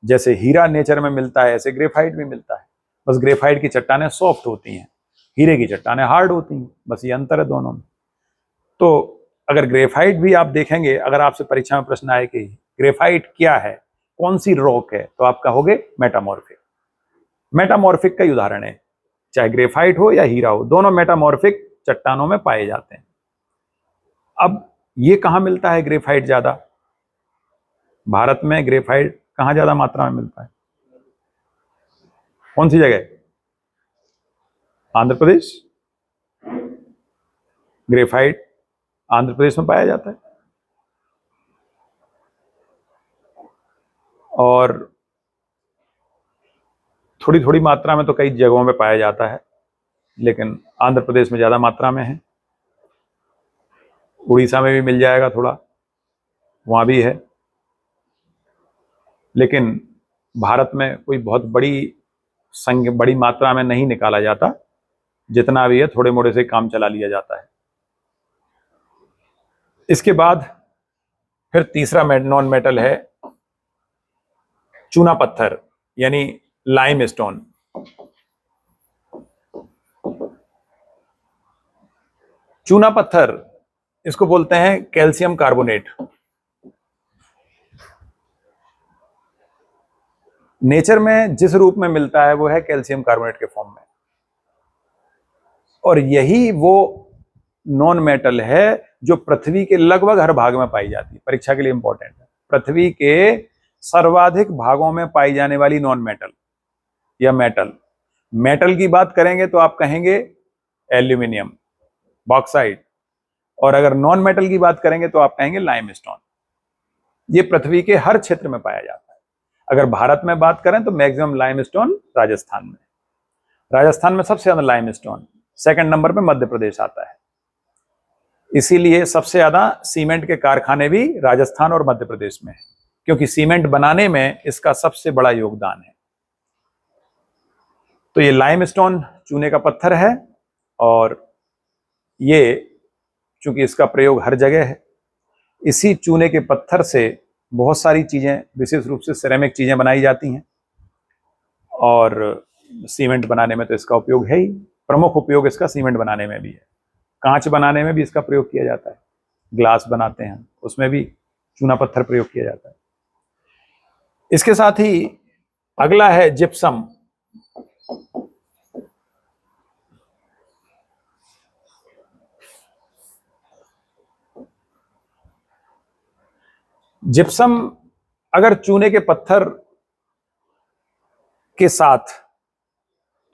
A: जैसे हीरा नेचर में मिलता है ऐसे ग्रेफाइट भी मिलता है, बस ग्रेफाइट की चट्टानें सॉफ्ट होती हैं, हीरे की चट्टानें हार्ड होती हैं, बस ये अंतर है दोनों में। तो अगर ग्रेफाइट भी आप देखेंगे, अगर आपसे परीक्षा में प्रश्न आए कि ग्रेफाइट क्या है, कौन सी रॉक है, तो आप कहोगे मेटामॉर्फिक। मेटामॉर्फिक का उदाहरण है, चाहे ग्रेफाइट हो या हीरा हो, दोनों मेटामॉर्फिक चट्टानों में पाए जाते हैं। अब ये कहां मिलता है ग्रेफाइट ज्यादा? भारत में ग्रेफाइट कहां ज्यादा मात्रा में मिलता है? कौन सी जगह? आंध्र प्रदेश। ग्रेफाइट आंध्र प्रदेश में पाया जाता है, और थोड़ी थोड़ी मात्रा में तो कई जगहों में पाया जाता है, लेकिन आंध्र प्रदेश में ज्यादा मात्रा में है। उड़ीसा में भी मिल जाएगा थोड़ा, वहां भी है। लेकिन भारत में कोई बहुत बड़ी मात्रा में नहीं निकाला जाता, जितना भी है थोड़े मोड़े से काम चला लिया जाता है। इसके बाद फिर तीसरा नॉन मेटल है चूना पत्थर यानी लाइमस्टोन। चूना पत्थर इसको बोलते हैं कैल्शियम कार्बोनेट। नेचर में जिस रूप में मिलता है वो है कैल्शियम कार्बोनेट के फॉर्म में, और यही वो नॉन मेटल है जो पृथ्वी के लगभग हर भाग में पाई जाती है। परीक्षा के लिए इंपॉर्टेंट है, पृथ्वी के सर्वाधिक भागों में पाई जाने वाली नॉन मेटल या मेटल। मेटल की बात करेंगे तो आप कहेंगे एल्यूमिनियम, बॉक्साइट, और अगर नॉन मेटल की बात करेंगे तो आप कहेंगे लाइमस्टोन। ये पृथ्वी के हर क्षेत्र में पाया जाता है। अगर भारत में बात करें तो मैक्सिमम लाइमस्टोन राजस्थान में। राजस्थान में सबसे ज्यादा लाइमस्टोन, सेकंड नंबर पे मध्य प्रदेश आता है। इसीलिए सबसे ज्यादा सीमेंट के कारखाने भी राजस्थान और मध्य प्रदेश में है, क्योंकि सीमेंट बनाने में इसका सबसे बड़ा योगदान है। तो ये लाइमस्टोन चूने का पत्थर है, और ये चूंकि इसका प्रयोग हर जगह है, इसी चूने के पत्थर से बहुत सारी चीजें, विशेष रूप से सिरेमिक चीजें बनाई जाती हैं, और सीमेंट बनाने में तो इसका उपयोग है ही। प्रमुख उपयोग इसका सीमेंट बनाने में भी है, कांच बनाने में भी इसका प्रयोग किया जाता है, ग्लास बनाते हैं उसमें भी चूना पत्थर प्रयोग किया जाता है। इसके साथ ही अगला है जिप्सम। जिप्सम अगर चूने के पत्थर के साथ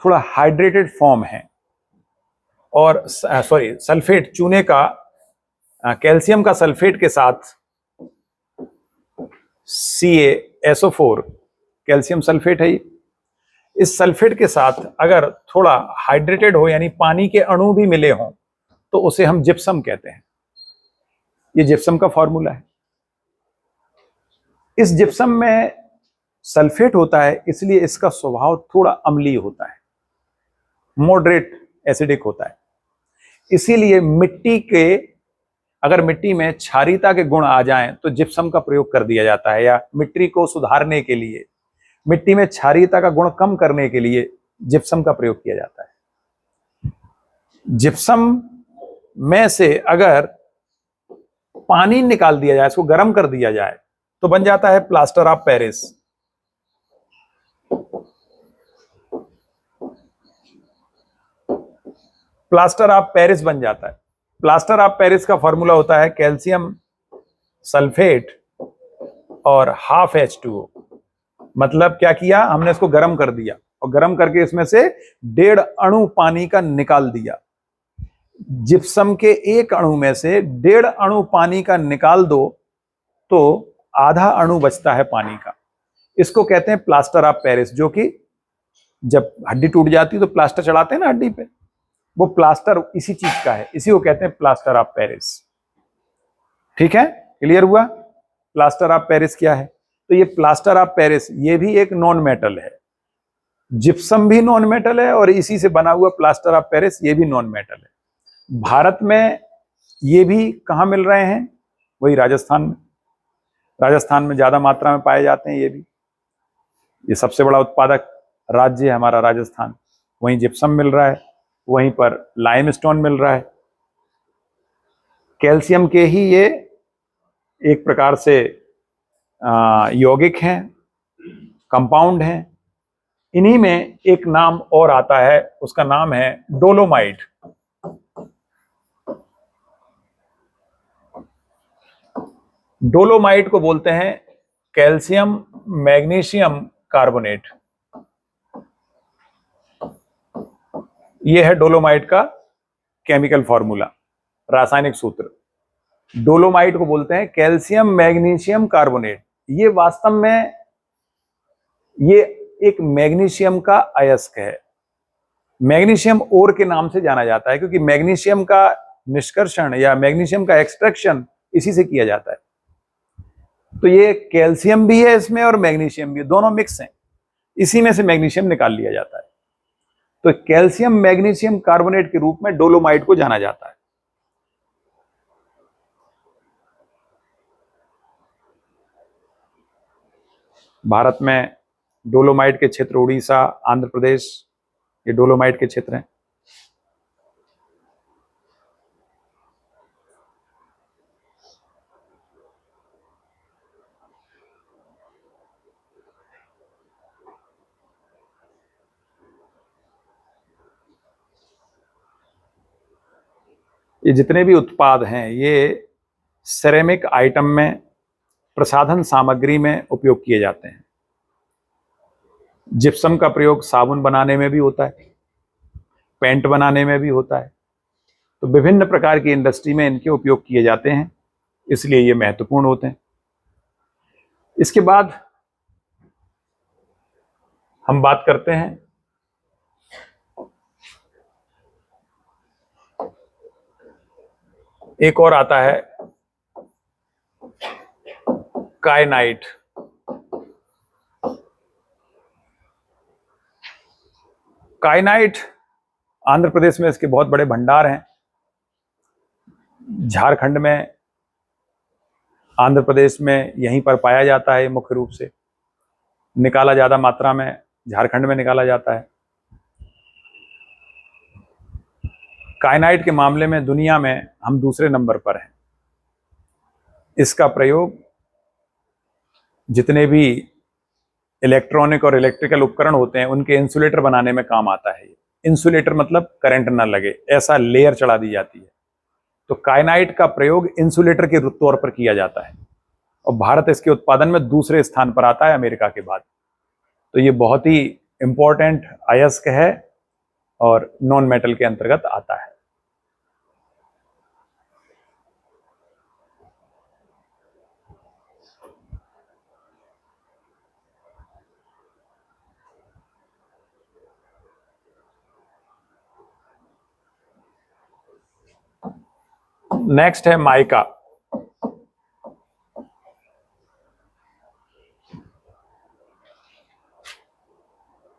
A: थोड़ा हाइड्रेटेड फॉर्म है, और सल्फेट, चूने का कैल्शियम का सल्फेट के साथ CaSO4 कैल्शियम सल्फेट है, इस सल्फेट के साथ अगर थोड़ा हाइड्रेटेड हो यानी पानी के अणु भी मिले हों तो उसे हम जिप्सम कहते हैं। ये जिप्सम का फॉर्मूला है। इस जिप्सम में सल्फेट होता है, इसलिए इसका स्वभाव थोड़ा अम्लीय होता है, मॉडरेट एसिडिक होता है। इसीलिए अगर मिट्टी में क्षारीयता के गुण आ जाएं तो जिप्सम का प्रयोग कर दिया जाता है, या मिट्टी को सुधारने के लिए, मिट्टी में क्षारीयता का गुण कम करने के लिए जिप्सम का प्रयोग किया जाता है। जिप्सम में से अगर पानी निकाल दिया जाए, इसको गर्म कर दिया जाए, तो बन जाता है plaster of Paris. Plaster of Paris बन जाता है। प्लास्टर ऑफ पेरिस का फॉर्मूला होता है कैल्शियम सल्फेट और ½ H2O। मतलब क्या किया हमने, इसको गर्म कर दिया, और गर्म करके इसमें से 1.5 अणु पानी का निकाल दिया। जिप्सम के 1 अणु में से 1.5 अणु पानी का निकाल दो तो आधा अणु बचता है पानी का। इसको कहते हैं प्लास्टर ऑफ पेरिस, जो कि जब हड्डी टूट जाती है तो प्लास्टर चढ़ाते हैं ना हड्डी पे, वो प्लास्टर इसी चीज का है, इसी को कहते हैं प्लास्टर ऑफ पेरिस। ठीक है, क्लियर हुआ प्लास्टर ऑफ पेरिस क्या है? तो ये प्लास्टर ऑफ पेरिस ये भी एक नॉन मेटल है, जिप्सम भी नॉन मेटल है, और इसी से बना हुआ प्लास्टर ऑफ पेरिस ये भी नॉन मेटल है। भारत में ये भी कहाँ मिल रहे हैं? वही राजस्थान में। राजस्थान में ज्यादा मात्रा में पाए जाते हैं ये भी। ये सबसे बड़ा उत्पादक राज्य है हमारा राजस्थान, वहीं जिप्सम मिल रहा है, वहीं पर लाइमस्टोन मिल रहा है। कैल्शियम के ही ये एक प्रकार से यौगिक हैं, कंपाउंड हैं। इन्हीं में एक नाम और आता है, उसका नाम है डोलोमाइट। डोलोमाइट को बोलते हैं कैल्शियम मैग्नीशियम कार्बोनेट। यह है डोलोमाइट का केमिकल फॉर्मूला, रासायनिक सूत्र। डोलोमाइट को बोलते हैं कैल्शियम मैग्नीशियम कार्बोनेट। ये वास्तव में ये एक मैग्नीशियम का अयस्क है। मैग्नीशियम ओर के नाम से जाना जाता है, क्योंकि मैग्नीशियम का निष्कर्षण या मैग्नीशियम का एक्सट्रैक्शन इसी से किया जाता है। तो ये कैल्शियम भी है इसमें और मैग्नीशियम भी, दोनों मिक्स हैं, इसी में से मैग्नीशियम निकाल लिया जाता है। तो कैल्शियम मैग्नीशियम कार्बोनेट के रूप में डोलोमाइट को जाना जाता है। भारत में डोलोमाइट के क्षेत्र उड़ीसा, आंध्र प्रदेश, ये डोलोमाइट के क्षेत्र हैं। ये जितने भी उत्पाद हैं ये सिरेमिक आइटम में, प्रसाधन सामग्री में उपयोग किए जाते हैं। जिप्सम का प्रयोग साबुन बनाने में भी होता है, पेंट बनाने में भी होता है। तो विभिन्न प्रकार की इंडस्ट्री में इनके उपयोग किए जाते हैं, इसलिए ये महत्वपूर्ण होते हैं। इसके बाद हम बात करते हैं एक और आता है कायनाइट। कायनाइट आंध्र प्रदेश में इसके बहुत बड़े भंडार हैं। झारखंड में, आंध्र प्रदेश में यहीं पर पाया जाता है, मुख्य रूप से निकाला ज्यादा मात्रा में झारखंड में निकाला जाता है। कायनाइट के मामले में दुनिया में हम दूसरे नंबर पर हैं। इसका प्रयोग जितने भी इलेक्ट्रॉनिक और इलेक्ट्रिकल उपकरण होते हैं उनके इंसुलेटर बनाने में काम आता है। इंसुलेटर मतलब करंट ना लगे, ऐसा लेयर चढ़ा दी जाती है। तो कायनाइट का प्रयोग इंसुलेटर के तौर पर किया जाता है और भारत इसके उत्पादन में दूसरे स्थान पर आता है अमेरिका के बाद। तो ये बहुत ही इंपॉर्टेंट अयस्क है और नॉन मेटल के अंतर्गत आता है। नेक्स्ट है माइका।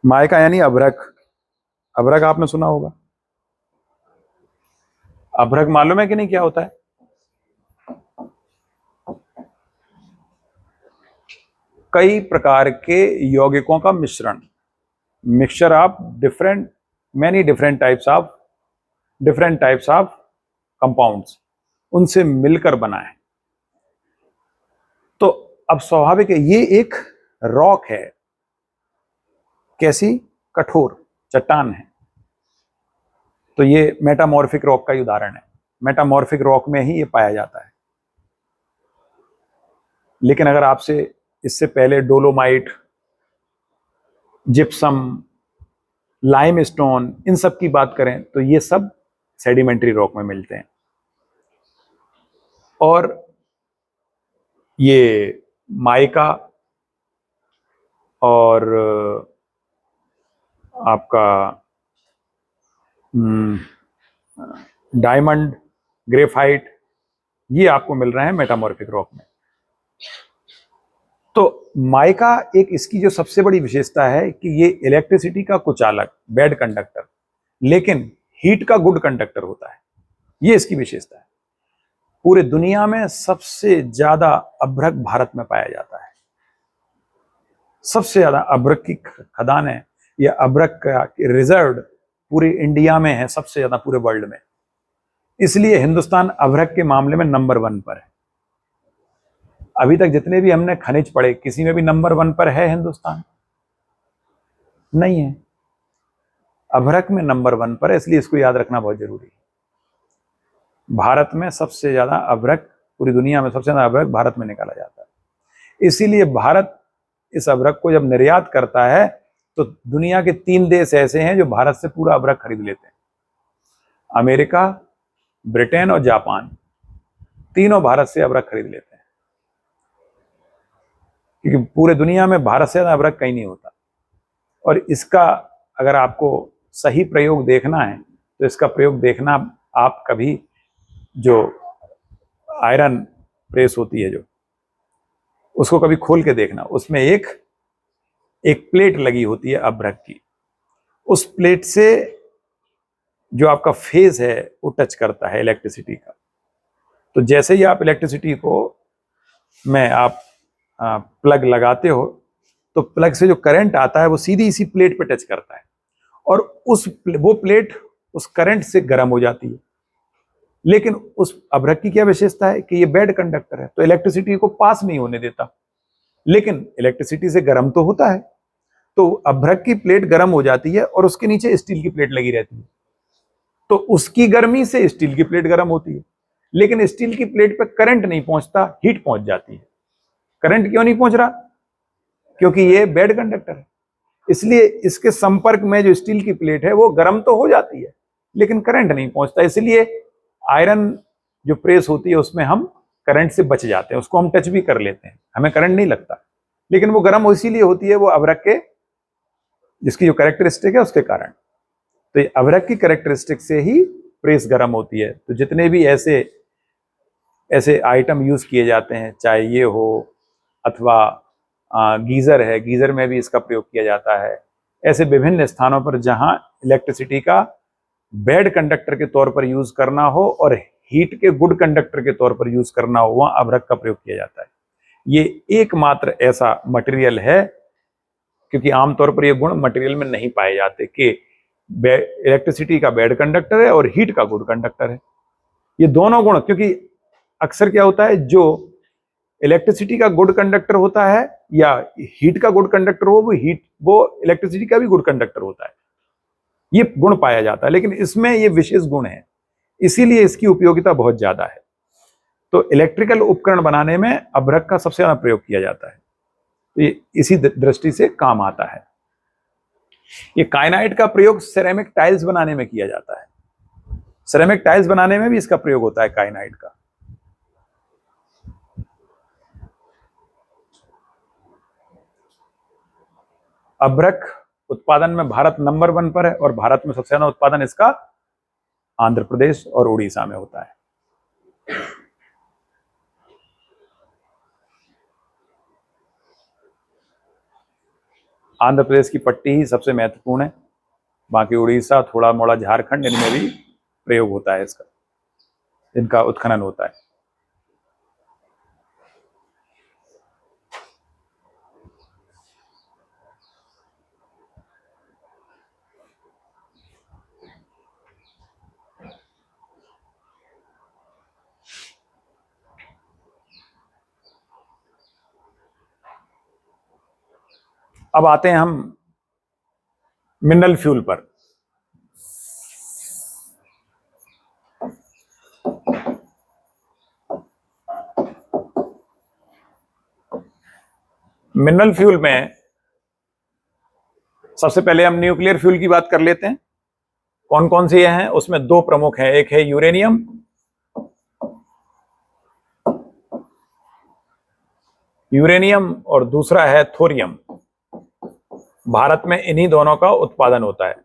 A: माइका यानी अभ्रक। अभ्रक आपने सुना होगा। अभ्रक मालूम है कि नहीं क्या होता है? कई प्रकार के यौगिकों का मिश्रण, mixture of many different types of compounds, उनसे मिलकर बना है। तो अब स्वाभाविक है ये एक रॉक है, कैसी? कठोर चट्टान है। तो ये मेटामॉर्फिक रॉक का ही उदाहरण है। मेटामॉर्फिक रॉक में ही ये पाया जाता है। लेकिन अगर आपसे इससे पहले डोलोमाइट, जिप्सम, लाइमस्टोन, इन सब की बात करें तो ये सब सेडिमेंट्री रॉक में मिलते हैं। और ये माइका और आपका डायमंड, ग्रेफाइट, ये आपको मिल रहे हैं मेटामॉर्फिक रॉक में। तो माइका एक इसकी जो सबसे बड़ी विशेषता है कि ये इलेक्ट्रिसिटी का कुचालक, बैड कंडक्टर, लेकिन हीट का गुड कंडक्टर होता है। ये इसकी विशेषता है। पूरे दुनिया में सबसे ज्यादा अभ्रक भारत में पाया जाता है। सबसे ज्यादा अभ्रक की खदान है, या अभ्रक का रिजर्व पूरे इंडिया में है, सबसे ज्यादा पूरे वर्ल्ड में। इसलिए हिंदुस्तान अभ्रक के मामले में नंबर 1 पर है। अभी तक जितने भी हमने खनिज पढ़े, किसी में भी नंबर 1 पर है हिंदुस्तान? नहीं है। अभ्रक में नंबर 1 पर है, इसलिए इसको याद रखना बहुत जरूरी है। भारत में सबसे ज्यादा अभ्रक, पूरी दुनिया में सबसे ज्यादा अभ्रक भारत में निकाला जाता है। इसीलिए भारत इस अभ्रक को जब निर्यात करता है तो दुनिया के 3 देश ऐसे हैं जो भारत से पूरा अभ्रक खरीद लेते हैं। अमेरिका, ब्रिटेन और जापान, तीनों भारत से अभ्रक खरीद लेते हैं, क्योंकि पूरे दुनिया में भारत से ज्यादा अभ्रक कहीं नहीं होता। और इसका अगर आपको सही प्रयोग देखना है तो इसका प्रयोग देखना आप कभी, जो आयरन प्रेस होती है, जो उसको कभी खोल के देखना, उसमें एक प्लेट लगी होती है अभ्रक की। उस प्लेट से जो आपका फेज है वो टच करता है इलेक्ट्रिसिटी का। तो जैसे ही आप इलेक्ट्रिसिटी को में आप प्लग लगाते हो तो प्लग से जो करंट आता है वो सीधी इसी प्लेट पे टच करता है और वो प्लेट उस करंट से गर्म हो जाती है। लेकिन उस अभ्रक की क्या विशेषता है कि ये बेड कंडक्टर है, तो इलेक्ट्रिसिटी को पास नहीं होने देता, लेकिन इलेक्ट्रिसिटी से गर्म तो होता है। तो अभ्रक की प्लेट गर्म हो जाती है और उसके नीचे स्टील की प्लेट लगी रहती है, तो उसकी गर्मी से स्टील की प्लेट गर्म होती है। लेकिन स्टील की प्लेट पर करंट नहीं पहुंचता, हीट पहुंच जाती है। करंट क्यों नहीं पहुंच रहा? क्योंकि ये बेड कंडक्टर है, इसलिए इसके संपर्क में जो स्टील की प्लेट है वो गर्म तो हो जाती है लेकिन करंट नहीं पहुंचता। इसलिए आयरन जो प्रेस होती है उसमें हम करंट से बच जाते हैं, उसको हम टच भी कर लेते हैं, हमें करंट नहीं लगता, लेकिन वो गर्म इसीलिए होती है, वो अभ्रक के जिसकी जो कैरेक्टरिस्टिक है उसके कारण। तो ये अभ्रक की कैरेक्टरिस्टिक से ही प्रेस गर्म होती है। तो जितने भी ऐसे ऐसे आइटम यूज किए जाते हैं, चाहे ये हो अथवा गीजर है, गीजर में भी इसका प्रयोग किया जाता है। ऐसे विभिन्न स्थानों पर जहां इलेक्ट्रिसिटी का बैड कंडक्टर के तौर पर यूज करना हो और हीट के गुड कंडक्टर के तौर पर यूज करना हो, वहां अभ्रक का प्रयोग किया जाता है। ये एकमात्र ऐसा मटेरियल है, क्योंकि आमतौर पर ये गुण मटेरियल में नहीं पाए जाते कि इलेक्ट्रिसिटी का बैड कंडक्टर है और हीट का गुड कंडक्टर है। ये दोनों गुण, क्योंकि अक्सर क्या होता है, जो इलेक्ट्रिसिटी का गुड कंडक्टर होता है या हीट का गुड कंडक्टर हो, वो इलेक्ट्रिसिटी का भी गुड कंडक्टर होता है, ये गुण पाया जाता है। लेकिन इसमें ये विशेष गुण है, इसीलिए इसकी उपयोगिता बहुत ज्यादा है। तो इलेक्ट्रिकल उपकरण बनाने में अभ्रक का सबसे ज्यादा प्रयोग किया जाता है, तो ये इसी दृष्टि से काम आता है। ये काइनाइट का प्रयोग सिरेमिक टाइल्स बनाने में किया जाता है, सिरेमिक टाइल्स बनाने में भी इसका प्रयोग होता है काइनाइट का। अभ्रक उत्पादन में भारत नंबर 1 पर है और भारत में सबसे ज्यादा उत्पादन इसका आंध्र प्रदेश और उड़ीसा में होता है। आंध्र प्रदेश की पट्टी ही सबसे महत्वपूर्ण है, बाकी उड़ीसा, थोड़ा मोड़ा झारखंड, इनमें भी प्रयोग होता है इसका, इनका उत्खनन होता है। अब आते हैं हम मिनरल फ्यूल पर। मिनरल फ्यूल में सबसे पहले हम न्यूक्लियर फ्यूल की बात कर लेते हैं। कौन कौन से हैं? उसमें 2 प्रमुख हैं, एक है यूरेनियम और दूसरा है थोरियम। भारत में इन्हीं दोनों का उत्पादन होता है।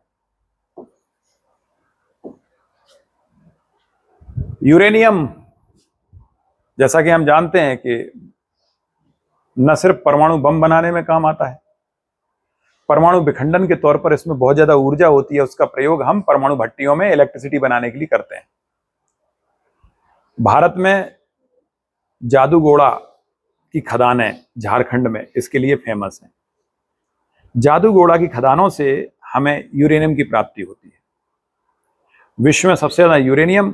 A: यूरेनियम, जैसा कि हम जानते हैं कि न सिर्फ परमाणु बम बनाने में काम आता है, परमाणु विखंडन के तौर पर इसमें बहुत ज्यादा ऊर्जा होती है, उसका प्रयोग हम परमाणु भट्टियों में इलेक्ट्रिसिटी बनाने के लिए करते हैं। भारत में जादूगोड़ा की खदानें झारखंड में इसके लिए फेमस हैं। जादूगोड़ा की खदानों से हमें यूरेनियम की प्राप्ति होती है। विश्व में सबसे ज्यादा यूरेनियम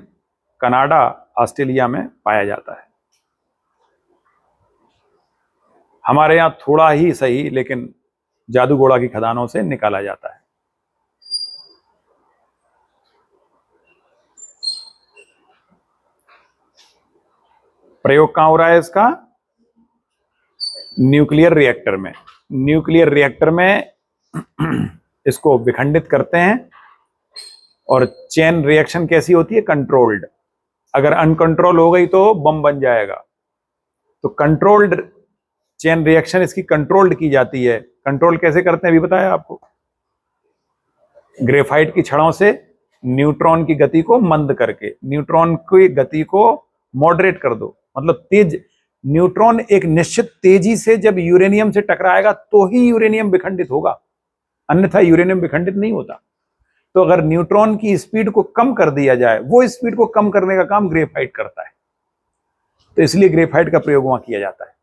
A: कनाडा, ऑस्ट्रेलिया में पाया जाता है। हमारे यहां थोड़ा ही सही, लेकिन जादूगोड़ा की खदानों से निकाला जाता है। प्रयोग कहां हो रहा है इसका? न्यूक्लियर रिएक्टर में। न्यूक्लियर रिएक्टर में इसको विखंडित करते हैं और चेन रिएक्शन कैसी होती है? कंट्रोल्ड। अगर अनकंट्रोल हो गई तो बम बन जाएगा। तो कंट्रोल्ड चेन रिएक्शन इसकी कंट्रोल्ड की जाती है। कंट्रोल कैसे करते हैं अभी बताया आपको। ग्रेफाइट की छड़ों से न्यूट्रॉन की गति को मंद करके न्यूट्रॉन की गति को मॉडरेट कर दो, मतलब तेज न्यूट्रॉन एक निश्चित तेजी से जब यूरेनियम से टकराएगा तो ही यूरेनियम विखंडित होगा, अन्यथा यूरेनियम विखंडित नहीं होता। तो अगर न्यूट्रॉन की स्पीड को कम कर दिया जाए, वो स्पीड को कम करने का काम ग्रेफाइट करता है, तो इसलिए ग्रेफाइट का प्रयोग वहां किया जाता है।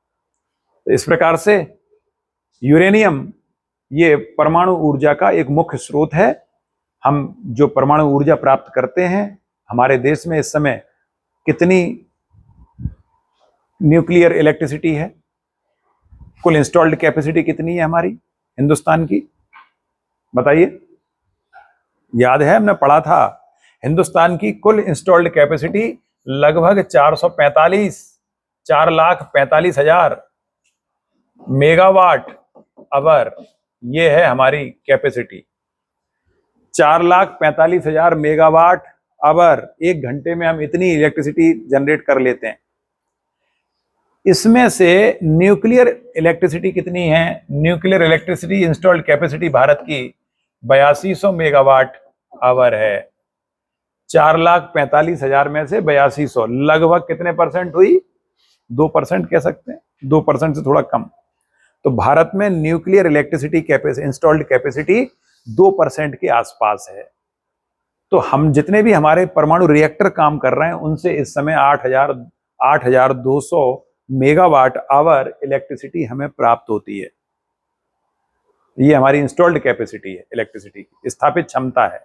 A: तो इस प्रकार से यूरेनियम ये परमाणु ऊर्जा का एक मुख्य स्रोत है। हम जो परमाणु ऊर्जा प्राप्त करते हैं, हमारे देश में इस समय कितनी न्यूक्लियर इलेक्ट्रिसिटी है, कुल इंस्टॉल्ड कैपेसिटी कितनी है हमारी हिंदुस्तान की, बताइए। याद है, हमने पढ़ा था, हिंदुस्तान की कुल इंस्टॉल्ड कैपेसिटी लगभग 4,45,000 मेगावाट आवर, ये है हमारी कैपेसिटी। 4,45,000 मेगावाट आवर, एक घंटे में हम इतनी इलेक्ट्रिसिटी जनरेट कर लेते हैं। इसमें से न्यूक्लियर इलेक्ट्रिसिटी कितनी है? Nuclear electricity installed capacity Bharat की 8200 मेगावाट आवर है। 4,45,000 में से 8200 लगभग कितने परसेंट हुई? 2% कह सकते हैं, 2% से थोड़ा कम। तो भारत में nuclear electricity capacity, installed capacity 2% के आसपास है। तो हम जितने भी हमारे परमाणु रिएक्टर काम कर रहे हैं, उनसे इस समय 8,200 मेगावाट आवर इलेक्ट्रिसिटी हमें प्राप्त होती है। ये हमारी इंस्टॉल्ड कैपेसिटी है, इलेक्ट्रिसिटी की स्थापित क्षमता है।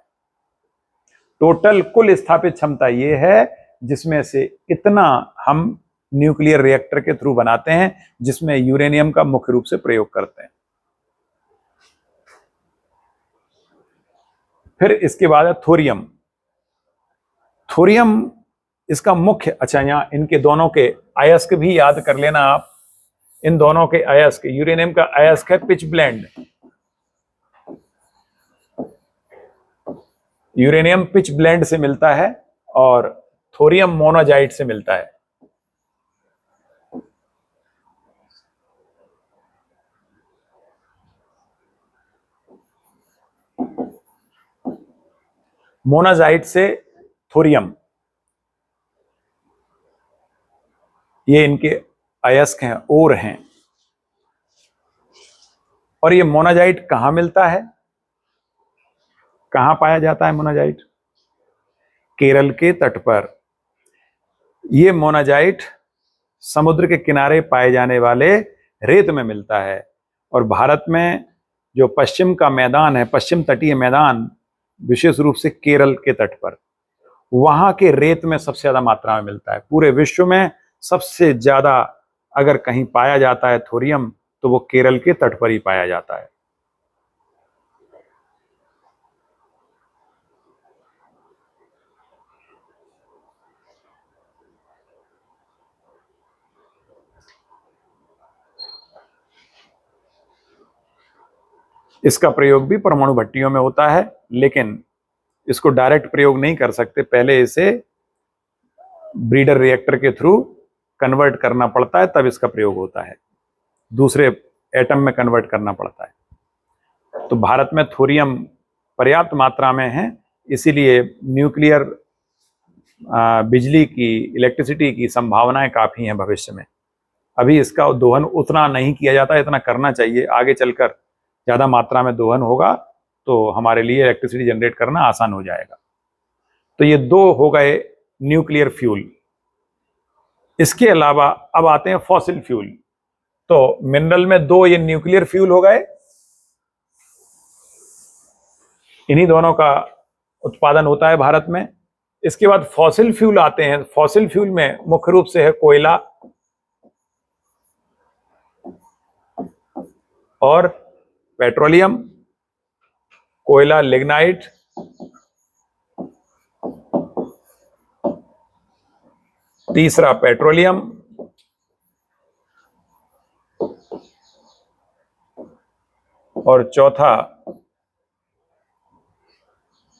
A: टोटल कुल स्थापित क्षमता ये है जिसमें से इतना हम न्यूक्लियर रिएक्टर के थ्रू बनाते हैं, जिसमें यूरेनियम का मुख्य रूप से प्रयोग करते हैं। फिर इसके बाद है थोरियम। थोरियम इसका मुख्य, अच्छा यहां इनके दोनों के अयस्क भी याद कर लेना आप। इन दोनों के अयस्क, यूरेनियम का अयस्क है pitch blend. Uranium pitch blend से मिलता है और थोरियम मोनाजाइट से मिलता है। मोनाजाइट से थोरियम, ये इनके अयस्क हैं, ओर हैं। और ये मोनाजाइट कहां मिलता है, कहां पाया जाता है मोनाजाइट? केरल के तट पर। ये मोनाजाइट समुद्र के किनारे पाए जाने वाले रेत में मिलता है। और भारत में जो पश्चिम का मैदान है, पश्चिम तटीय मैदान, विशेष रूप से केरल के तट पर, वहां के रेत में सबसे ज्यादा मात्रा में मिलता है। पूरे विश्व में सबसे ज्यादा अगर कहीं पाया जाता है थोरियम, तो वो केरल के तट पर ही पाया जाता है। इसका प्रयोग भी परमाणु भट्टियों में होता है, लेकिन इसको डायरेक्ट प्रयोग नहीं कर सकते, पहले इसे ब्रीडर रिएक्टर के थ्रू कन्वर्ट करना पड़ता है, तब इसका प्रयोग होता है, दूसरे एटम में कन्वर्ट करना पड़ता है। तो भारत में थोरियम पर्याप्त मात्रा में है, इसीलिए न्यूक्लियर बिजली की, इलेक्ट्रिसिटी की संभावनाएं काफी हैं भविष्य में। अभी इसका दोहन उतना नहीं किया जाता, इतना करना चाहिए। आगे चलकर ज्यादा मात्रा में दोहन होगा तो हमारे लिए इलेक्ट्रिसिटी जनरेट करना आसान हो जाएगा। तो ये दो हो गए न्यूक्लियर फ्यूल। इसके अलावा अब आते हैं फॉसिल फ्यूल। तो मिनरल में दो ये न्यूक्लियर फ्यूल हो गए, इन्हीं दोनों का उत्पादन होता है भारत में। इसके बाद फॉसिल फ्यूल आते हैं। फॉसिल फ्यूल में मुख्य रूप से है कोयला और पेट्रोलियम, कोयला, लिग्नाइट, तीसरा पेट्रोलियम, और चौथा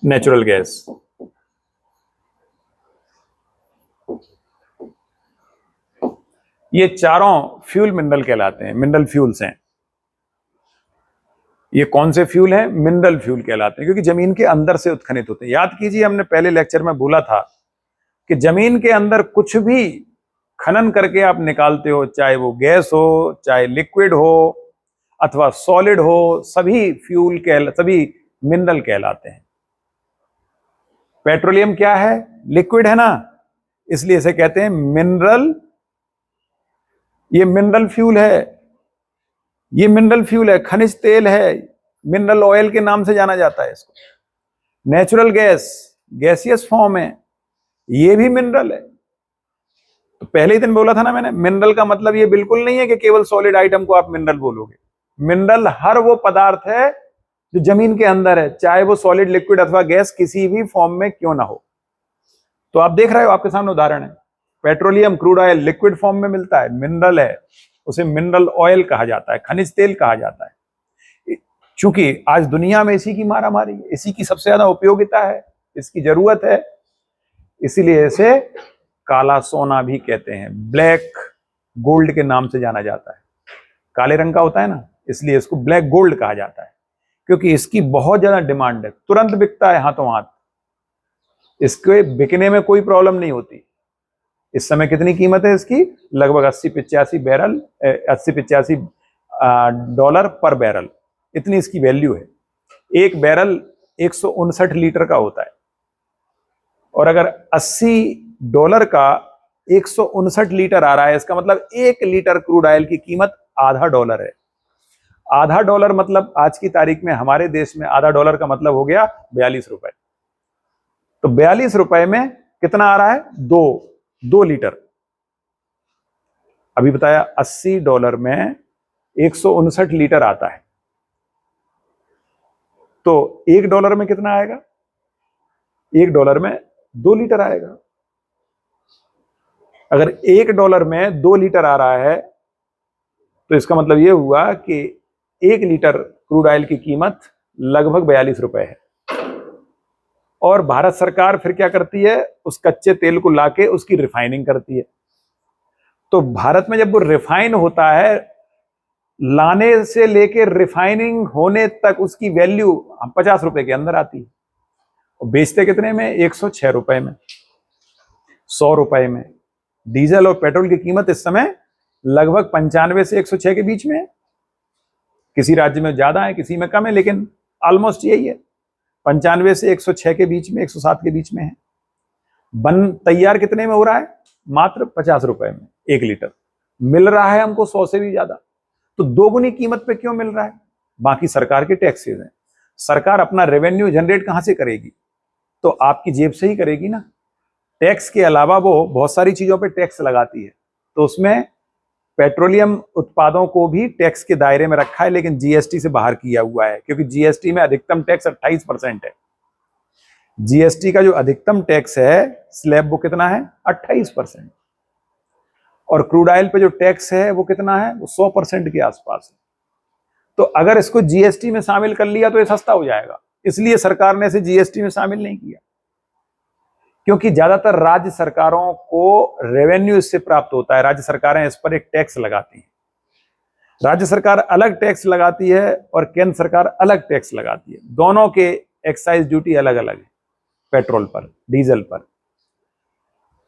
A: नेचुरल गैस। ये चारों फ्यूल मिनरल कहलाते हैं, मिनरल फ्यूल्स हैं। ये कौन से फ्यूल हैं? मिनरल फ्यूल कहलाते हैं, क्योंकि जमीन के अंदर से उत्खनित होते हैं। याद कीजिए, हमने पहले लेक्चर में बोला था कि जमीन के अंदर कुछ भी खनन करके आप निकालते हो, चाहे वो गैस हो, चाहे लिक्विड हो अथवा सॉलिड हो, सभी सभी मिनरल कहलाते हैं। पेट्रोलियम क्या है? लिक्विड है ना, इसलिए इसे कहते हैं मिनरल। ये मिनरल फ्यूल है, ये मिनरल फ्यूल है, खनिज तेल है, मिनरल ऑयल के नाम से जाना जाता है इसको। नेचुरल गैस, गैसियस फॉर्म है, ये भी मिनरल है। तो पहले ही दिन बोला था ना मैंने, मिनरल का मतलब ये बिल्कुल नहीं है कि केवल सॉलिड आइटम को आप मिनरल बोलोगे। मिनरल हर वो पदार्थ है जो जमीन के अंदर है, चाहे वो सॉलिड, लिक्विड अथवा गैस किसी भी फॉर्म में क्यों ना हो। तो आप देख रहे हो, आपके सामने उदाहरण है। Petroleum, crude oil liquid form में मिलता है, मिनरल है, उसे मिनरल ऑयल कहा जाता है, खनिज तेल कहा जाता है। चूंकि आज दुनिया में इसी की मारामारी है, इसी की सबसे ज्यादा उपयोगिता है, इसकी जरूरत है, इसीलिए इसे काला सोना भी कहते हैं, ब्लैक गोल्ड के नाम से जाना जाता है। काले रंग का होता है ना, इसलिए इसको ब्लैक गोल्ड कहा जाता है, क्योंकि इसकी बहुत ज्यादा डिमांड है, तुरंत बिकता है हाथों हाथ, इसके बिकने में कोई प्रॉब्लम नहीं होती। इस समय कितनी कीमत है इसकी? लगभग 80-85 डॉलर पर बैरल, इतनी इसकी वैल्यू है। एक बैरल 159 लीटर का होता है, और अगर $80 का 159 लीटर आ रहा है, इसका मतलब 1 लीटर क्रूड ऑयल की कीमत $0.50 है। $0.50 मतलब आज की तारीख में हमारे देश में $0.50 का मतलब हो गया 42 रुपए। तो 42 रुपए में कितना आ रहा है? 2 लीटर। अभी बताया $80 में 159 लीटर आता है, तो $1 में कितना आएगा? $1 में 2 लीटर आएगा। अगर $1 में 2 लीटर आ रहा है, तो इसका मतलब यह हुआ कि 1 लीटर क्रूड ऑयल की कीमत लगभग 42 रुपए है। और भारत सरकार फिर क्या करती है? उस कच्चे तेल को लाके उसकी रिफाइनिंग करती है। तो भारत में जब वो रिफाइन होता है, लाने से लेके रिफाइनिंग होने तक उसकी वैल्यू 50 रुपए के अंदर आती है। और बेचते कितने में? 106 रुपए में, 100 रुपए में। डीजल और पेट्रोल की कीमत इस समय लगभग 95 से 106 के बीच में है। किसी राज्य में ज्यादा है, किसी में कम है, लेकिन ऑलमोस्ट यही है, 95 से 106 के बीच में, 107 के बीच में है। बन तैयार कितने में हो रहा है? मात्र 50 रुपए में 1 लीटर। मिल रहा है हमको 100 से भी ज्यादा। तो दोगुनी कीमत पे क्यों मिल रहा है? बाकी सरकार के टैक्सेस हैं। सरकार अपना रेवेन्यू जनरेट कहां से करेगी? तो आपकी जेब से ही करेगी ना। टैक्स के अलावा वो बहुत सारी चीजों पे टैक्स लगाती है, तो उसमें पेट्रोलियम उत्पादों को भी टैक्स के दायरे में रखा है, लेकिन जीएसटी से बाहर किया हुआ है, क्योंकि जीएसटी में अधिकतम टैक्स 28% है। जीएसटी का जो अधिकतम टैक्स है स्लैब, वो कितना है? 28%। और क्रूड ऑयल पे जो टैक्स है वो कितना है? वो 100% के आसपास है। तो अगर इसको जीएसटी में शामिल कर लिया तो ये सस्ता हो जाएगा, इसलिए सरकार ने इसे जीएसटी में शामिल नहीं किया, क्योंकि ज्यादातर राज्य सरकारों को रेवेन्यू इससे प्राप्त होता है। राज्य सरकारें इस पर एक टैक्स लगाती हैं। राज्य सरकार अलग टैक्स लगाती है और केंद्र सरकार अलग टैक्स लगाती है। दोनों के एक्साइज ड्यूटी अलग अलग है, पेट्रोल पर, डीजल पर।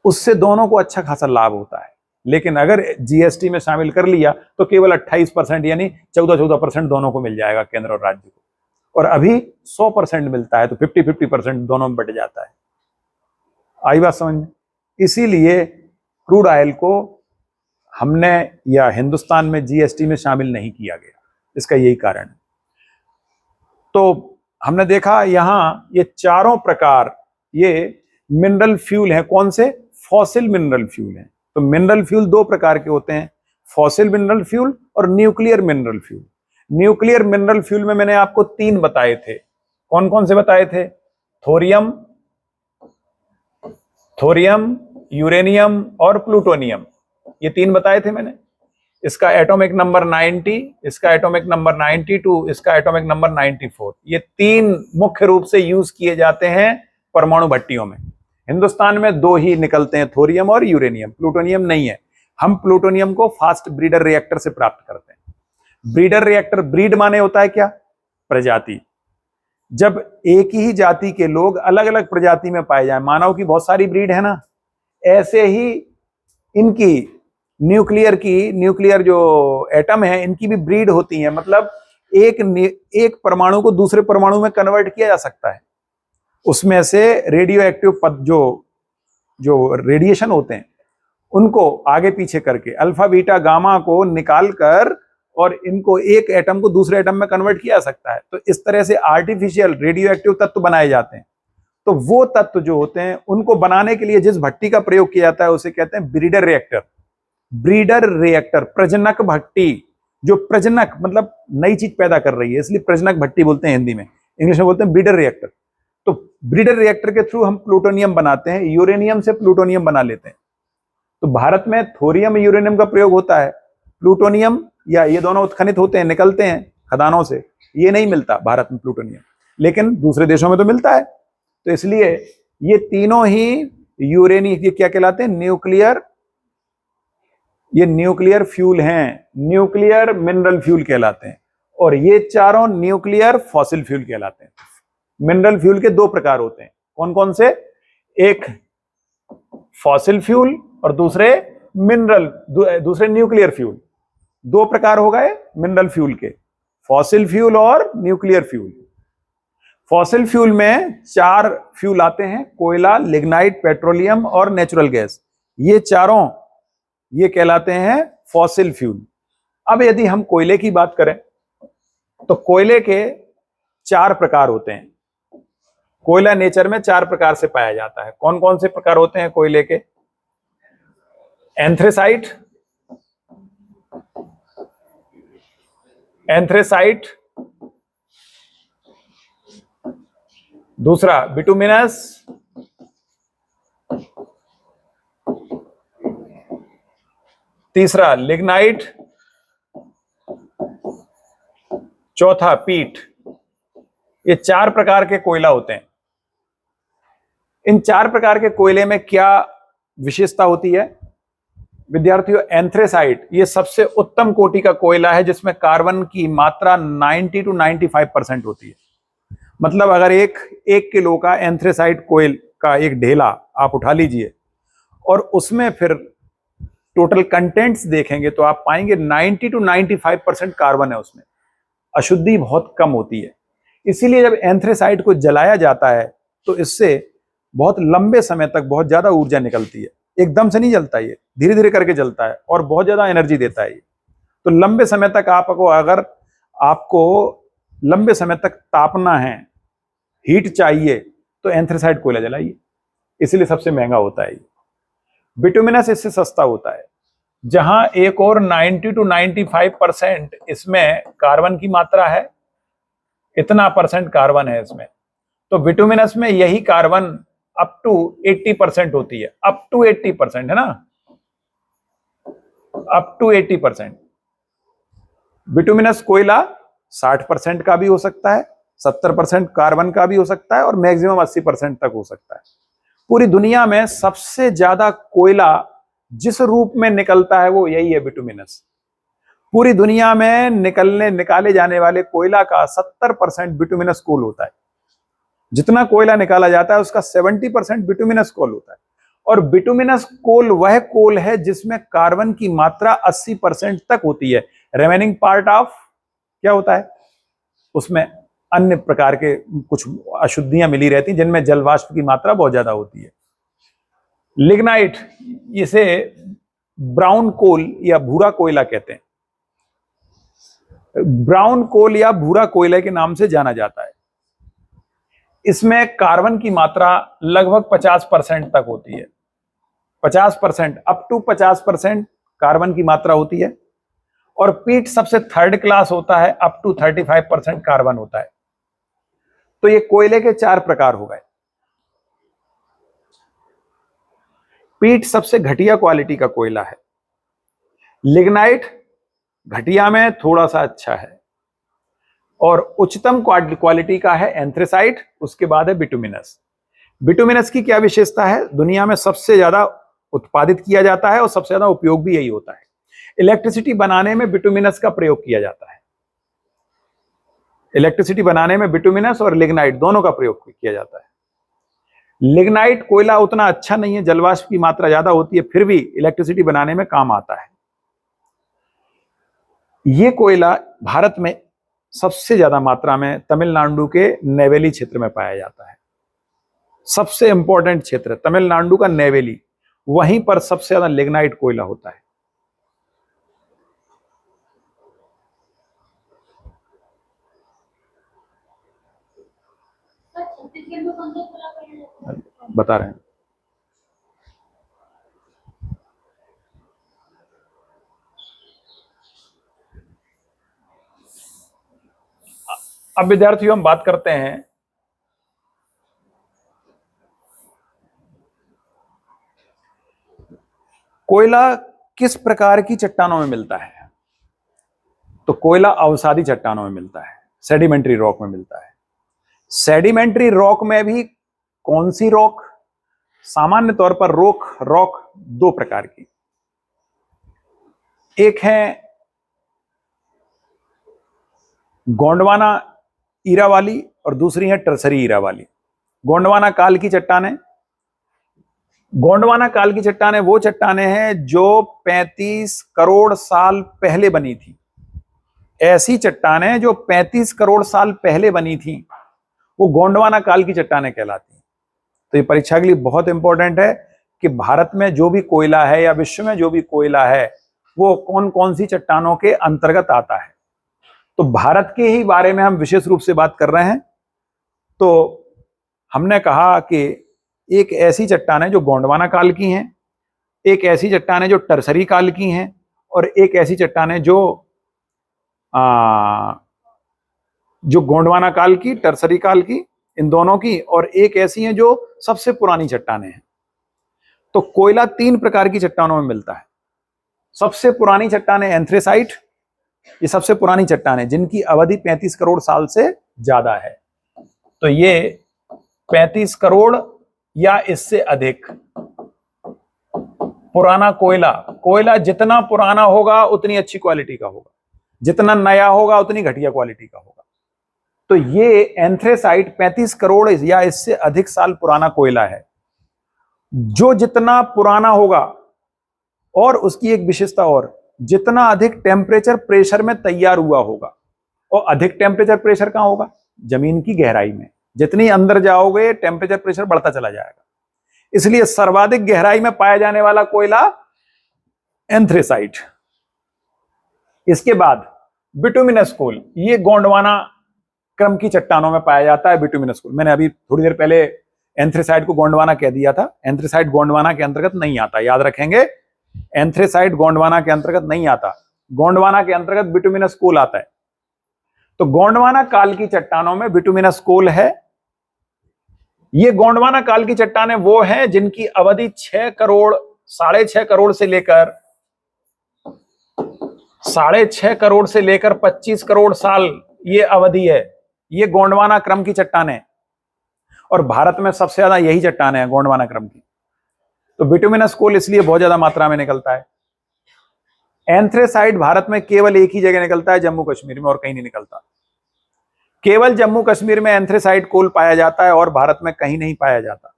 A: उससे दोनों को अच्छा खासा लाभ होता है। लेकिन अगर जीएसटी में शामिल कर लिया तो केवल 28% यानी 14% दोनों को मिल जाएगा, केंद्र और राज्य को। और अभी 100% मिलता है, तो 50-50% दोनों में बट जाता है। आई बात समझ में? इसीलिए क्रूड ऑयल को हमने या हिंदुस्तान में जीएसटी में शामिल नहीं किया गया, इसका यही कारण है। तो हमने देखा यहां ये चारों प्रकार ये मिनरल फ्यूल हैं। कौन से? फॉसिल मिनरल फ्यूल हैं। तो मिनरल फ्यूल 2 प्रकार के होते हैं, फॉसिल मिनरल फ्यूल और nuclear mineral fuel. Nuclear mineral fuel में मैंने आपको 3 बताए थे। कौन कौन से बताए थे? थोरियम, यूरेनियम और प्लूटोनियम, ये 3 बताए थे मैंने। इसका एटॉमिक नंबर 90, इसका एटॉमिक नंबर 92, इसका एटॉमिक नंबर 94। ये 3 मुख्य रूप से यूज किए जाते हैं परमाणु भट्टियों में। हिंदुस्तान में 2 ही निकलते हैं, थोरियम और यूरेनियम, प्लूटोनियम नहीं है। हम प्लूटोनियम को फास्ट ब्रीडर रिएक्टर से प्राप्त करते हैं। ब्रीडर रिएक्टर, ब्रीड माने होता है क्या? प्रजाति। जब एक ही जाति के लोग अलग अलग प्रजाति में पाए जाए, मानव की बहुत सारी ब्रीड है ना, ऐसे ही इनकी न्यूक्लियर जो एटम है इनकी भी ब्रीड होती है, मतलब एक परमाणु को दूसरे परमाणु में कन्वर्ट किया जा सकता है। उसमें से रेडियो एक्टिव जो जो रेडिएशन होते हैं उनको आगे पीछे करके अल्फा बीटा गामा को निकाल कर और इनको एक एटम को दूसरे एटम में कन्वर्ट किया जा सकता है। तो इस तरह से आर्टिफिशियल रेडियो एक्टिव तत्व बनाए जाते हैं। तो वो तत्व जो होते हैं उनको बनाने के लिए जिस भट्टी का प्रयोग किया जाता है उसे कहते हैं ब्रीडर रिएक्टर। ब्रीडर रिएक्टर, प्रजनक भट्टी, जो प्रजनक मतलब नई चीज पैदा कर रही है, इसलिए प्रजनक भट्टी बोलते हैं हिंदी में, इंग्लिश में बोलते हैं ब्रीडर रिएक्टर। तो ब्रीडर रिएक्टर के थ्रू हम प्लूटोनियम बनाते हैं, यूरेनियम से प्लूटोनियम बना लेते हैं। तो भारत में थोरियम यूरेनियम का प्रयोग होता है। प्लूटोनियम या ये दोनों उत्खनित होते हैं, निकलते हैं खदानों से, ये नहीं मिलता भारत में प्लूटोनियम, लेकिन दूसरे देशों में तो मिलता है। तो इसलिए ये तीनों ही ये क्या कहलाते हैं, ये न्यूक्लियर फ्यूल हैं, न्यूक्लियर मिनरल फ्यूल कहलाते हैं। और ये चारों न्यूक्लियर फॉसिल फ्यूल कहलाते हैं। मिनरल फ्यूल के दो प्रकार होते हैं, कौन कौन से? एक फॉसिल फ्यूल और दूसरे न्यूक्लियर फ्यूल। दो प्रकार हो गए मिनरल फ्यूल के, फॉसिल फ्यूल और न्यूक्लियर फ्यूल। फॉसिल फ्यूल में 4 फ्यूल आते हैं, कोयला, लिग्नाइट, पेट्रोलियम और नेचुरल गैस। ये चारों ये कहलाते हैं फॉसिल फ्यूल। अब यदि हम कोयले की बात करें तो कोयले के 4 प्रकार होते हैं। कोयला नेचर में 4 प्रकार से पाया जाता है। कौन कौन से प्रकार होते हैं कोयले के? एंथ्रेसाइट, दूसरा बिटुमिनस, तीसरा लिग्नाइट, चौथा पीट। ये 4 प्रकार के कोयला होते हैं। इन 4 प्रकार के कोयले में क्या विशेषता होती है विद्यार्थियों? एंथ्रेसाइट ये सबसे उत्तम कोटि का कोयला है जिसमें कार्बन की मात्रा 90 to 95% होती है। मतलब अगर एक किलो का एंथ्रेसाइट कोयल का एक ढेला आप उठा लीजिए और उसमें फिर टोटल कंटेंट्स देखेंगे तो आप पाएंगे 90 to 95% कार्बन है उसमें। अशुद्धि बहुत कम होती है। इसीलिए जब एंथ्रेसाइट को जलाया जाता है तो इससे बहुत लंबे समय तक बहुत ज्यादा ऊर्जा निकलती है। एकदम से नहीं जलता, ये धीरे धीरे करके जलता है और बहुत ज्यादा एनर्जी देता है ये। तो लंबे समय तक अगर आपको लंबे समय तक तापना है, हीट चाहिए, तो एंथ्रेसाइट कोयला जलाइए, इसलिए सबसे महंगा होता है ये। बिटुमिनस इससे सस्ता होता है। जहां एक और 90 to 95% इसमें कार्बन की मात्रा है, इतना % कार्बन है इसमें, तो बिटुमिनस में यही कार्बन अप टू 80% होती है। अप टू 80% है ना, अप टू 80%। बिटुमिनस कोयला 60% का भी हो सकता है, 70% कार्बन का भी हो सकता है और मैक्सिमम 80% तक हो सकता है। पूरी दुनिया में सबसे ज्यादा कोयला जिस रूप में निकलता है वो यही है, बिटुमिनस। पूरी दुनिया में निकाले जाने वाले कोयला का 70% बिटुमिनस कोल होता है। जितना कोयला निकाला जाता है उसका 70% बिटुमिनस कोल होता है। और बिटुमिनस कोल वह कोल है जिसमें कार्बन की मात्रा 80% तक होती है। रिमेनिंग पार्ट ऑफ क्या होता है, उसमें अन्य प्रकार के कुछ अशुद्धियां मिली रहती जिनमें जलवाष्प की मात्रा बहुत ज्यादा होती है। लिग्नाइट, इसे ब्राउन कोल या भूरा कोयला कहते हैं। ब्राउन कोल या भूरा कोयला के नाम से जाना जाता है। इसमें कार्बन की मात्रा लगभग 50% तक होती है। 50%, अप टू 50% कार्बन की मात्रा होती है। और पीट सबसे थर्ड क्लास होता है, अप टू 35% कार्बन होता है। तो ये कोयले के 4 प्रकार हो गए। पीट सबसे घटिया क्वालिटी का कोयला है। लिग्नाइट घटिया में थोड़ा सा अच्छा है और उच्चतम क्वालिटी का है एंथ्रेसाइट, उसके बाद है बिटुमिनस। बिटुमिनस की क्या विशेषता है? दुनिया में सबसे ज्यादा उत्पादित किया जाता है और सबसे ज्यादा उपयोग भी यही होता है। इलेक्ट्रिसिटी बनाने में बिटुमिनस का प्रयोग किया जाता है। इलेक्ट्रिसिटी बनाने में बिटुमिनस और लिग्नाइट दोनों का प्रयोग किया जाता है। लिग्नाइट कोयला उतना अच्छा नहीं है, जलवाष्प की मात्रा ज्यादा होती है, फिर भी इलेक्ट्रिसिटी बनाने में काम आता है। ये कोयला भारत में सबसे ज्यादा मात्रा में तमिलनाडु के नेवेली क्षेत्र में पाया जाता है। सबसे इंपॉर्टेंट क्षेत्र तमिलनाडु का नेवेली, वहीं पर सबसे ज्यादा लिग्नाइट कोयला होता है। बता रहे हैं। अब विद्यार्थियों हम बात करते हैं कोयला किस प्रकार की चट्टानों में मिलता है। तो कोयला अवसादी चट्टानों में मिलता है, सेडिमेंट्री रॉक में मिलता है। सेडिमेंट्री रॉक में भी कौन सी रॉक? सामान्य तौर पर रॉक दो प्रकार की, एक है गोंडवाना ईरा वाली और दूसरी है टर्सरी ईरा वाली। गोंडवाना काल की चट्टानें, गोंडवाना काल की चट्टानें वो चट्टानें हैं जो 35 करोड़ साल पहले बनी थी। ऐसी चट्टानें जो 35 करोड़ साल पहले बनी थी वो गोंडवाना काल की चट्टानें कहलाती हैं। तो ये परीक्षा के लिए बहुत इंपॉर्टेंट है कि भारत में जो भी कोयला है या विश्व में जो भी कोयला है वो कौन कौन सी चट्टानों के अंतर्गत आता है। तो भारत के ही बारे में हम विशेष रूप से बात कर रहे हैं। तो हमने कहा कि एक ऐसी चट्टान है जो गोंडवाना काल की हैं, एक ऐसी चट्टान है जो टर्सरी काल की हैं, और एक ऐसी चट्टान है जो गोंडवाना काल की, टर्सरी काल की, इन दोनों की, और एक ऐसी है जो सबसे पुरानी चट्टानें हैं। तो कोयला 3 प्रकार की चट्टानों में मिलता है। सबसे पुरानी चट्टान है एंथ्रेसाइट, ये सबसे पुरानी चट्टान है जिनकी अवधि 35 करोड़ साल से ज्यादा है। तो ये 35 करोड़ या इससे अधिक पुराना कोयला जितना पुराना होगा उतनी अच्छी क्वालिटी का होगा, जितना नया होगा उतनी घटिया क्वालिटी का होगा। तो ये एंथ्रेसाइट 35 करोड़ या इससे अधिक साल पुराना कोयला है। जो जितना पुराना होगा, और उसकी एक विशेषता और, जितना अधिक टेम्परेचर प्रेशर में तैयार हुआ होगा। और अधिक टेम्परेचर प्रेशर कहां होगा? जमीन की गहराई में। जितनी अंदर जाओगे टेम्परेचर प्रेशर बढ़ता चला जाएगा। इसलिए सर्वाधिक गहराई में पाया जाने वाला कोयला एंथ्रेसाइट। इसके बाद बिटुमिनस कोल, ये गोंडवाना क्रम की चट्टानों में पाया जाता है। बिटुमिनस कोल, मैंने अभी थोड़ी देर पहले एंथ्रेसाइट को गोंडवाना कह दिया था। एंथ्रेसाइट गोंडवाना के अंतर्गत नहीं आता, याद रखेंगे। एंथ्रेसाइट गोंडवाना के अंतर्गत नहीं आता, गोंडवाना के अंतर्गत बिटुमिनस कोल आता है। तो गोंडवाना काल की चट्टानों में बिटुमिनस कोल है। ये गोंडवाना काल की चट्टानें वो हैं जिनकी अवधि 6 करोड़, 6.5 करोड़ से लेकर 25 करोड़ साल ये अवधि है। ये गोंडवाना क्रम की चट्टानें, और भारत में सबसे ज्यादा यही चट्टानें हैं गोंडवाना क्रम की। तो बिटुमिनस कोल इसलिए बहुत ज्यादा मात्रा में निकलता है। एंथ्रेसाइट भारत में केवल एक ही जगह निकलता है, जम्मू कश्मीर में, और कहीं नहीं निकलता। केवल जम्मू कश्मीर में एंथ्रेसाइट कोल पाया जाता है और भारत में कहीं नहीं पाया जाता।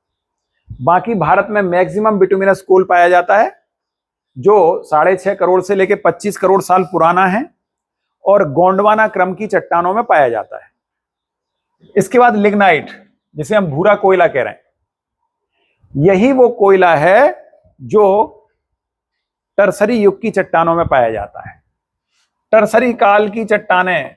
A: बाकी भारत में मैक्सिमम बिटुमिनस कोल पाया जाता है जो 6.5 करोड़ से लेकर 25 करोड़ साल पुराना है और गोंडवाना क्रम की चट्टानों में पाया जाता है। इसके बाद लिग्नाइट, जिसे हम भूरा कोयला कह रहे हैं, यही वो कोयला है जो टर्सरी युग की चट्टानों में पाया जाता है। टर्सरी काल की चट्टानें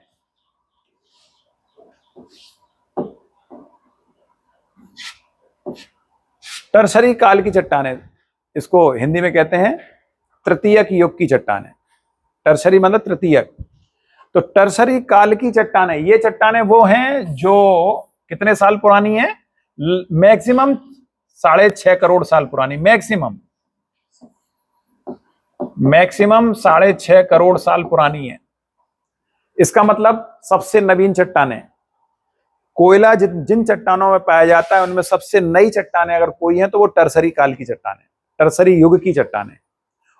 A: टर्सरी काल की चट्टानें, इसको हिंदी में कहते हैं तृतीयक युग की चट्टानें। टर्सरी मतलब तृतीयक। तो टर्सरी काल की चट्टानें, ये चट्टानें वो हैं जो कितने साल पुरानी है? मैक्सिमम 6.5 करोड़ साल पुरानी। मैक्सिमम 6.5 करोड़ साल पुरानी है। इसका मतलब सबसे नवीन चट्टानें, कोयला जिन चट्टानों में पाया जाता है उनमें सबसे नई चट्टानें अगर कोई है तो वो टर्सरी काल की चट्टानें, टर्सरी युग की चट्टानें।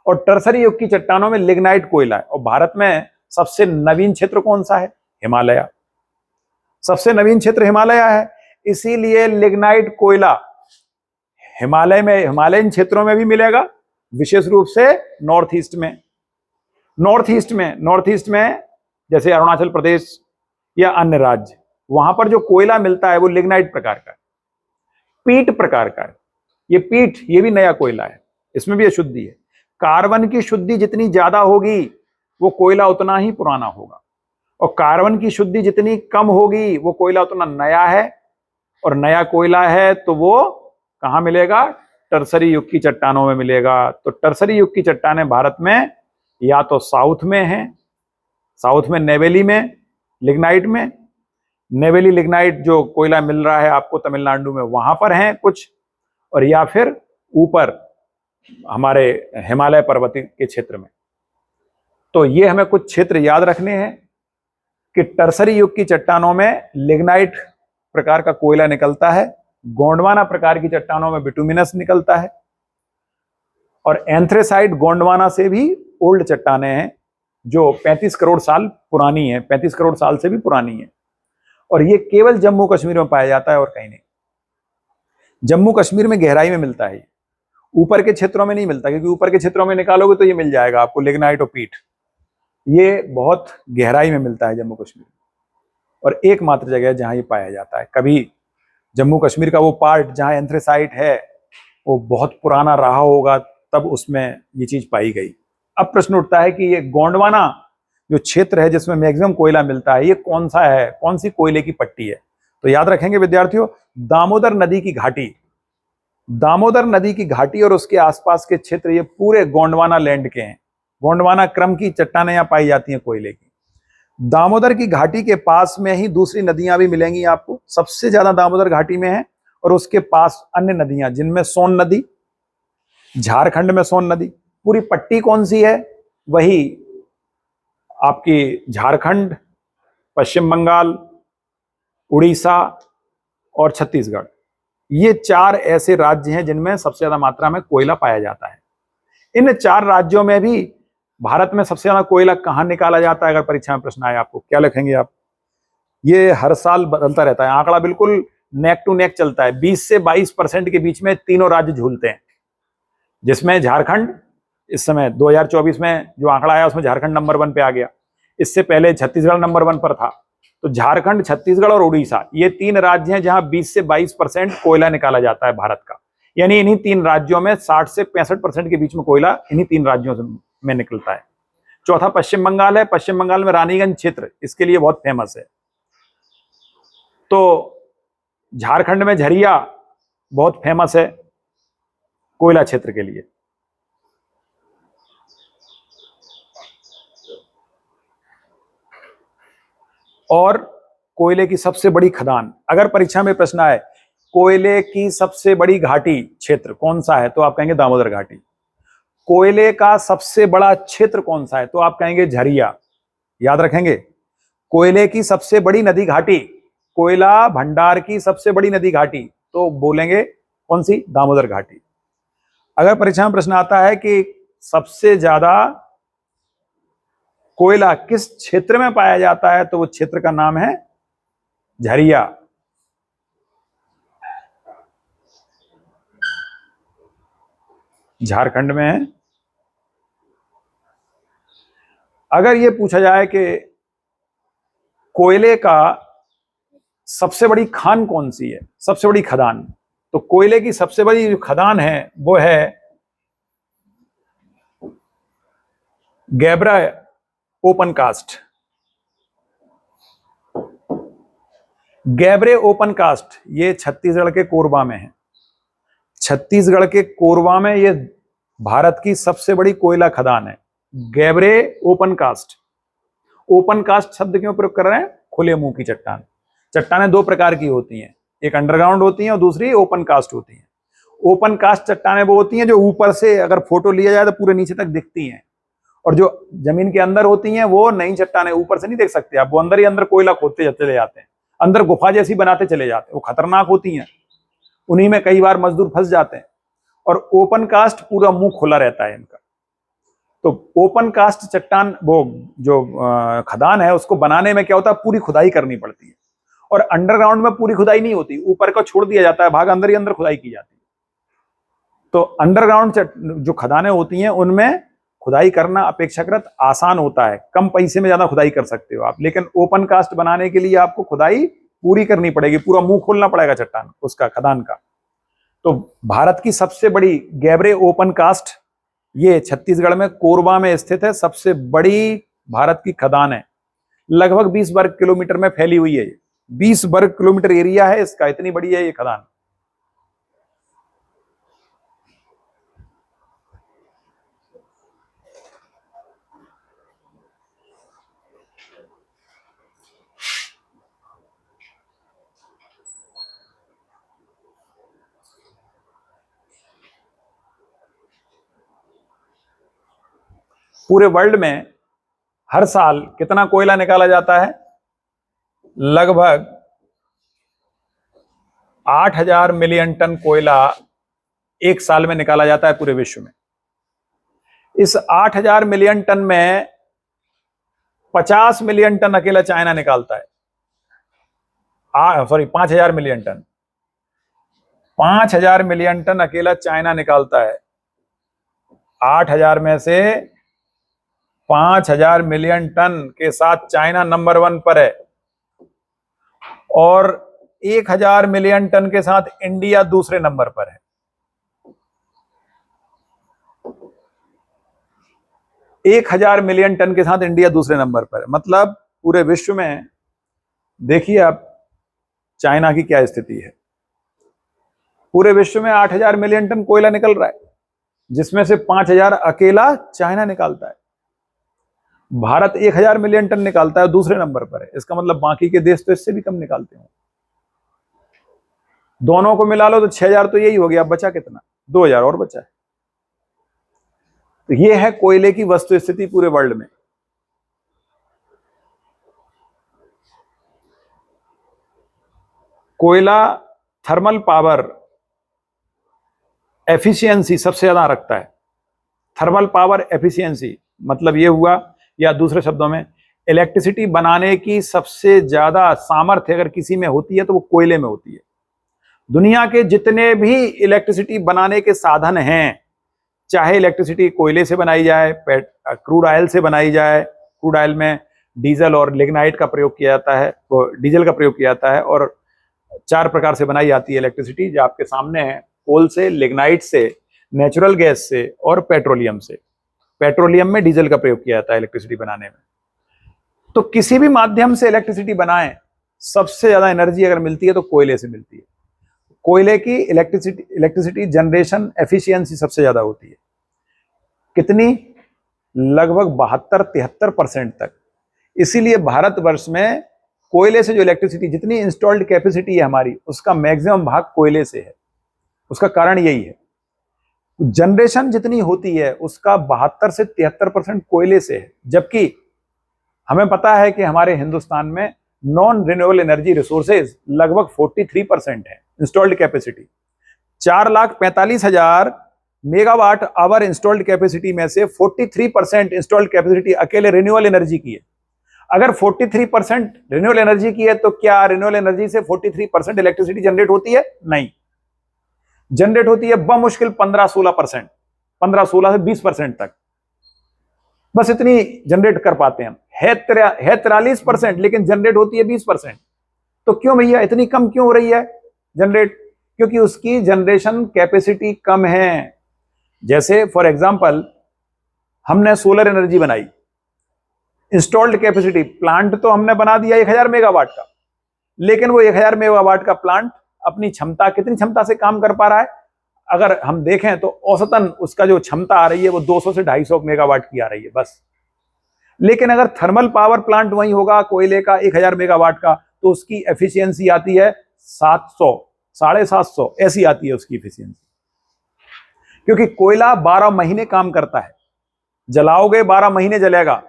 A: और टर्सरी युग की चट्टानों में लिग्नाइट कोयला है। और भारत में सबसे नवीन क्षेत्र कौन सा है? हिमालय। सबसे नवीन क्षेत्र हिमालय है, इसीलिए लिग्नाइट कोयला हिमालय में, हिमालयन क्षेत्रों में भी मिलेगा, विशेष रूप से नॉर्थ ईस्ट में। नॉर्थ ईस्ट में जैसे अरुणाचल प्रदेश या अन्य राज्य, वहां पर जो कोयला मिलता है वो लिग्नाइट प्रकार का है, पीट प्रकार का है। ये पीट, ये भी नया कोयला है, इसमें भी अशुद्धि है। कार्बन की शुद्धि जितनी ज्यादा होगी वो कोयला उतना ही पुराना होगा, और कार्बन की शुद्धि जितनी कम होगी वो कोयला उतना नया है, और नया कोयला है तो वो कहां मिलेगा? टर्सरी युग की चट्टानों में मिलेगा। तो टर्सरी युग की चट्टानें भारत में या तो साउथ में है, साउथ में नेवेली में, लिग्नाइट में, नेवेली लिग्नाइट जो कोयला मिल रहा है आपको तमिलनाडु में, वहां पर है कुछ, और या फिर ऊपर हमारे हिमालय पर्वतीय के क्षेत्र में। तो ये हमें कुछ क्षेत्र याद रखने हैं कि टर्सरी युग की चट्टानों में लिग्नाइट प्रकार का कोयला निकलता है, गोंडवाना प्रकार की चट्टानों में बिटुमिनस निकलता है, और एंथ्रेसाइट गोंडवाना से भी ओल्ड चट्टानें हैं जो 35 करोड़ साल पुरानी है, 35 करोड़ साल से भी पुरानी है, और ये केवल जम्मू कश्मीर में पाया जाता है और कहीं नहीं। जम्मू कश्मीर में गहराई में मिलता है, ऊपर के क्षेत्रों में नहीं मिलता, क्योंकि ऊपर के क्षेत्रों में निकालोगे तो ये मिल जाएगा आपको लिग्नाइट और पीट। ये बहुत गहराई में मिलता है जम्मू कश्मीर, और एकमात्र जगह है जहां ये पाया जाता है। कभी जम्मू कश्मीर का वो पार्ट जहां एंथ्रेसाइट है वो बहुत पुराना रहा होगा, तब उसमें ये चीज पाई गई। अब प्रश्न उठता है कि ये गोंडवाना जो क्षेत्र है जिसमें मैक्सिमम कोयला मिलता है, ये कौन सा है, कौन सी कोयले की पट्टी है? तो याद रखेंगे विद्यार्थियों, दामोदर नदी की घाटी, दामोदर नदी की घाटी और उसके आसपास के क्षेत्र ये पूरे गोंडवाना लैंड के हैं। गोंडवाना क्रम की चट्टानें यहां पाई जाती हैं कोयले की। दामोदर की घाटी के पास में ही दूसरी नदियां भी मिलेंगी आपको, सबसे ज्यादा दामोदर घाटी में है, और उसके पास अन्य नदियां जिनमें सोन नदी, झारखंड में सोन नदी। पूरी पट्टी कौन सी है? वही आपकी झारखंड, पश्चिम बंगाल, उड़ीसा और छत्तीसगढ़, ये 4 ऐसे राज्य हैं जिनमें सबसे ज्यादा मात्रा में कोयला पाया जाता है। इन 4 राज्यों में भी भारत में सबसे ज्यादा कोयला कहां निकाला जाता है? अगर परीक्षा में प्रश्न आए आपको क्या लिखेंगे आप? ये हर साल बदलता रहता है, आंकड़ा बिल्कुल नेक टू नेक चलता है। 20 से 22% के बीच में तीनों राज्य झूलते हैं, जिसमें झारखंड इस समय 2024 में जो आंकड़ा आया उसमें झारखंड नंबर 1 पे आ गया। इससे पहले छत्तीसगढ़ नंबर 1 पर था। तो झारखंड, छत्तीसगढ़ और उड़ीसा, ये 3 राज्य हैं जहां 20 से 22% कोयला निकाला जाता है भारत का। यानी इन्हीं 3 राज्यों में 60 से 65% के बीच में कोयला इन्हीं 3 राज्यों में निकलता है। चौथा पश्चिम बंगाल है। पश्चिम बंगाल में रानीगंज क्षेत्र इसके लिए बहुत फेमस है। तो झारखंड में झरिया बहुत फेमस है कोयला क्षेत्र के लिए। और कोयले की सबसे बड़ी खदान, अगर परीक्षा में प्रश्न आए कोयले की सबसे बड़ी घाटी क्षेत्र कौन सा है, तो आप कहेंगे दामोदर घाटी। कोयले का सबसे बड़ा क्षेत्र कौन सा है, तो आप कहेंगे झरिया। याद रखेंगे, कोयले की सबसे बड़ी नदी घाटी, कोयला भंडार की सबसे बड़ी नदी घाटी, तो बोलेंगे कौन सी? दामोदर घाटी। अगर परीक्षा में प्रश्न आता है कि सबसे ज्यादा कोयला किस क्षेत्र में पाया जाता है, तो वो क्षेत्र का नाम है झरिया। झारखंड में है। अगर ये पूछा जाए कि कोयले का सबसे बड़ी खान कौन सी है, सबसे बड़ी खदान, तो कोयले की सबसे बड़ी जो खदान है वो है गैब्रा ओपन कास्ट। गैब्रे ओपन कास्ट ये छत्तीसगढ़ के कोरबा में है। छत्तीसगढ़ के कोरबा में ये भारत की सबसे बड़ी कोयला खदान है, गैब्रे ओपन कास्ट। ओपन कास्ट शब्द क्यों प्रयोग कर रहे हैं? खुले मुंह की चट्टान। चट्टानें 2 प्रकार की होती हैं, एक अंडरग्राउंड होती हैं और दूसरी ओपन कास्ट होती हैं। ओपन कास्ट चट्टानें वो होती हैं जो ऊपर से अगर फोटो लिया जाए तो पूरे नीचे तक दिखती हैं, और जो जमीन के अंदर होती हैं वो नई चट्टानें, ऊपर से नहीं देख सकते आप, वो अंदर ही अंदर कोयला खोदते चले जाते हैं, अंदर गुफा जैसी बनाते चले जाते हैं, वो खतरनाक होती हैं, उन्हीं में कई बार मजदूर फंस जाते हैं। और ओपन कास्ट पूरा मुंह खुला रहता है इनका। तो ओपन कास्ट चट्टान, वो जो खदान है, उसको बनाने में क्या होता है, पूरी खुदाई करनी पड़ती है, और अंडरग्राउंड में पूरी खुदाई नहीं होती, ऊपर को छोड़ दिया जाता है भाग, अंदर ही अंदर खुदाई की जाती है। तो अंडरग्राउंड जो खदानें होती हैं उनमें खुदाई करना अपेक्षाकृत आसान होता है, कम पैसे में ज्यादा खुदाई कर सकते हो आप। लेकिन ओपन कास्ट बनाने के लिए आपको खुदाई पूरी करनी पड़ेगी, पूरा मुंह खोलना पड़ेगा चट्टान उसका, खदान का। तो भारत की सबसे बड़ी गैब्रे ओपन कास्ट ये छत्तीसगढ़ में कोरबा में स्थित है, सबसे बड़ी भारत की खदान है। लगभग 20 वर्ग किलोमीटर में फैली हुई है, 20 वर्ग किलोमीटर एरिया है इसका, इतनी बड़ी है ये खदान। पूरे वर्ल्ड में हर साल कितना कोयला निकाला जाता है? लगभग 8,000 मिलियन टन कोयला एक साल में निकाला जाता है पूरे विश्व में। इस 8,000 मिलियन टन में 50 मिलियन टन अकेला चाइना निकालता है। 5,000 मिलियन टन, 5,000 मिलियन टन अकेला चाइना निकालता है। 8,000 में से 5,000 मिलियन टन के साथ चाइना नंबर 1 पर है, और 1,000 मिलियन टन के साथ इंडिया दूसरे नंबर पर है। 1,000 मिलियन टन के साथ इंडिया दूसरे नंबर पर है। मतलब पूरे विश्व में देखिए आप चाइना की क्या स्थिति है। पूरे विश्व में 8,000 मिलियन टन कोयला निकल रहा है, जिसमें से 5,000 अकेला चाइना निकालता है। भारत 1,000 मिलियन टन निकालता है, दूसरे नंबर पर है। इसका मतलब बाकी के देश तो इससे भी कम निकालते हैं। दोनों को मिला लो तो 6,000 तो यही हो गया, बचा कितना? 2,000 और बचा है। तो ये है कोयले की वस्तु स्थिति पूरे वर्ल्ड में। कोयला थर्मल पावर एफिशिएंसी सबसे ज्यादा रखता है। थर्मल पावर एफिशिएंसी मतलब ये हुआ, या दूसरे शब्दों में इलेक्ट्रिसिटी बनाने की सबसे ज्यादा सामर्थ्य अगर किसी में होती है तो वो कोयले में होती है। दुनिया के जितने भी इलेक्ट्रिसिटी बनाने के साधन हैं, चाहे इलेक्ट्रिसिटी कोयले से बनाई जाए, क्रूड ऑयल से बनाई जाए, क्रूड ऑयल में डीजल और लिग्नाइट का प्रयोग किया जाता है, वो डीजल का प्रयोग किया जाता है, और 4 प्रकार से बनाई जाती है इलेक्ट्रिसिटी जो आपके सामने है, कोल से, लिग्नाइट से, नेचुरल गैस से और पेट्रोलियम से। पेट्रोलियम में डीजल का प्रयोग किया जाता है इलेक्ट्रिसिटी बनाने में। तो किसी भी माध्यम से इलेक्ट्रिसिटी बनाएं, सबसे ज्यादा एनर्जी अगर मिलती है तो कोयले से मिलती है। कोयले की इलेक्ट्रिसिटी जनरेशन एफिशिएंसी सबसे ज्यादा होती है। कितनी? लगभग 72-73% तक। इसीलिए भारतवर्ष में कोयले से जो इलेक्ट्रिसिटी, जितनी इंस्टॉल्ड कैपेसिटी है हमारी, उसका मैक्सिमम भाग कोयले से है। उसका कारण यही है, जनरेशन जितनी होती है उसका 72 से 73% कोयले से है। जबकि हमें पता है कि हमारे हिंदुस्तान में नॉन रिन्यूएबल एनर्जी रिसोर्सेज लगभग 43% है installed capacity. 4,45,000 megawatt hour installed capacity में से 43% इंस्टॉल्ड कैपेसिटी अकेले रिन्यूएबल एनर्जी की है। अगर 43% रिन्यूएबल एनर्जी की है तो क्या रिन्यूएबल एनर्जी से 43% इलेक्ट्रिसिटी जनरेट होती है? नहीं, जनरेट होती है बमुश्किल 15-16%, 15-16 से 20% तक, बस इतनी जनरेट कर पाते हैं हम। है 43%, लेकिन जनरेट होती है 20%। तो क्यों भैया इतनी कम क्यों हो रही है जनरेट? क्योंकि उसकी जनरेशन कैपेसिटी कम है। जैसे फॉर एग्जांपल हमने सोलर एनर्जी बनाई, इंस्टॉल्ड कैपेसिटी, प्लांट तो हमने बना दिया 1,000 मेगावाट का, लेकिन वो 1,000 मेगावाट का प्लांट अपनी क्षमता, कितनी क्षमता से काम कर पा रहा है? अगर हम देखें तो औसतन उसका जो क्षमता आ रही है वो 200 से 250 मेगावाट की आ रही है बस। लेकिन अगर थर्मल पावर प्लांट वही होगा कोयले का 1,000 मेगावाट का, तो उसकी एफिशिएंसी आती है 700, 750, ऐसी आती है उसकी एफिशिएंसी। क्योंकि कोयला 12 महीने काम करता है, जलाओगे 12 महीने जलेगा,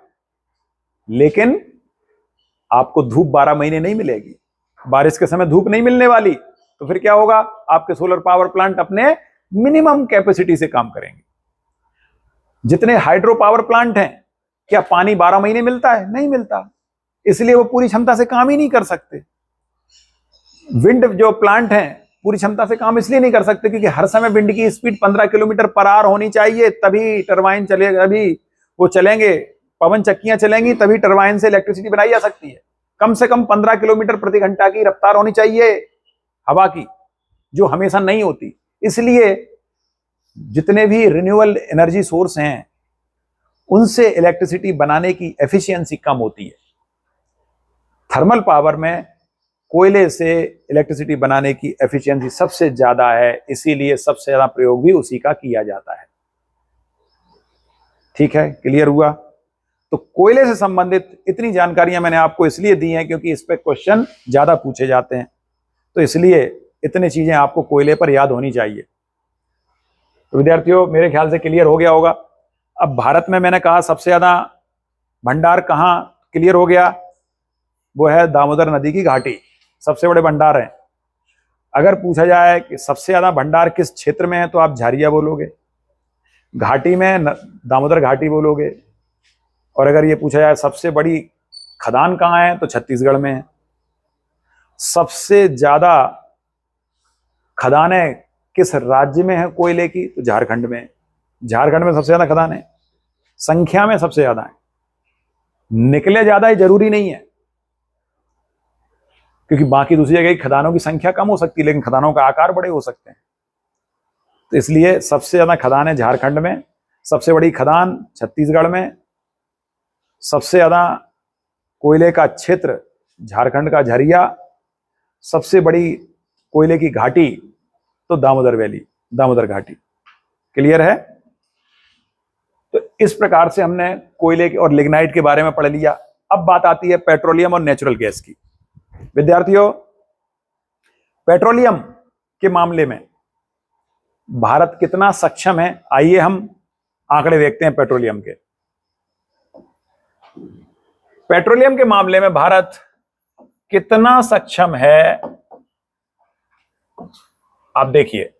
A: लेकिन आपको धूप 12 महीने नहीं मिलेगी। बारिश के समय धूप नहीं मिलने वाली, तो फिर क्या होगा? आपके सोलर पावर प्लांट अपने मिनिमम कैपेसिटी से काम करेंगे। जितने हाइड्रो पावर प्लांट हैं, क्या पानी 12 महीने मिलता है? नहीं मिलता, इसलिए वो पूरी क्षमता से काम ही नहीं कर सकते। विंड जो प्लांट हैं पूरी क्षमता से काम इसलिए नहीं कर सकते क्योंकि हर समय विंड की स्पीड 15 किलोमीटर पर आवर होनी चाहिए, तभी टरबाइन चलेगा, अभी वो चलेंगे, पवन चक्कियां चलेंगी, तभी टरबाइन से इलेक्ट्रिसिटी बनाई जा सकती है। कम से कम 15 किलोमीटर प्रति घंटा की रफ्तार होनी चाहिए हवा की, जो हमेशा नहीं होती। इसलिए जितने भी रिन्यूएबल एनर्जी सोर्स हैं उनसे इलेक्ट्रिसिटी बनाने की एफिशिएंसी कम होती है। थर्मल पावर में कोयले से इलेक्ट्रिसिटी बनाने की एफिशिएंसी सबसे ज्यादा है, इसीलिए सबसे ज्यादा प्रयोग भी उसी का किया जाता है। ठीक है, क्लियर हुआ? तो कोयले से संबंधित इतनी जानकारियां मैंने आपको इसलिए दी हैं क्योंकि इस पे क्वेश्चन ज्यादा पूछे जाते हैं, तो इसलिए इतनी चीजें आपको कोयले पर याद होनी चाहिए। तो विद्यार्थियों, मेरे ख्याल से क्लियर हो गया होगा। अब भारत में मैंने कहा सबसे ज्यादा भंडार कहाँ, क्लियर हो गया, वो है दामोदर नदी की घाटी, सबसे बड़े भंडार हैं। अगर पूछा जाए कि सबसे ज्यादा भंडार किस क्षेत्र में है तो आप झारिया बोलोगे, घाटी में दामोदर घाटी बोलोगे, और अगर ये पूछा जाए सबसे बड़ी खदान कहाँ है तो छत्तीसगढ़ में है। सबसे ज्यादा खदानें किस राज्य में है कोयले की तो झारखंड में है। झारखंड में सबसे ज्यादा खदान है, संख्या में सबसे ज्यादा है, निकले ज्यादा ही जरूरी नहीं है क्योंकि बाकी दूसरी जगह की खदानों की संख्या कम हो सकती है लेकिन खदानों का आकार बड़े हो सकते हैं। तो इसलिए सबसे ज्यादा खदान है झारखंड में, सबसे बड़ी खदान छत्तीसगढ़ में, सबसे ज्यादा कोयले का क्षेत्र झारखंड का झरिया, सबसे बड़ी कोयले की घाटी तो दामोदर वैली, दामोदर घाटी। क्लियर है? तो इस प्रकार से हमने कोयले और लिग्नाइट के बारे में पढ़ लिया। अब बात आती है पेट्रोलियम और नेचुरल गैस की। विद्यार्थियों, पेट्रोलियम के मामले में भारत कितना सक्षम है, आइए हम आंकड़े देखते हैं पेट्रोलियम के। पेट्रोलियम के मामले में भारत कितना सक्षम है, आप देखिए।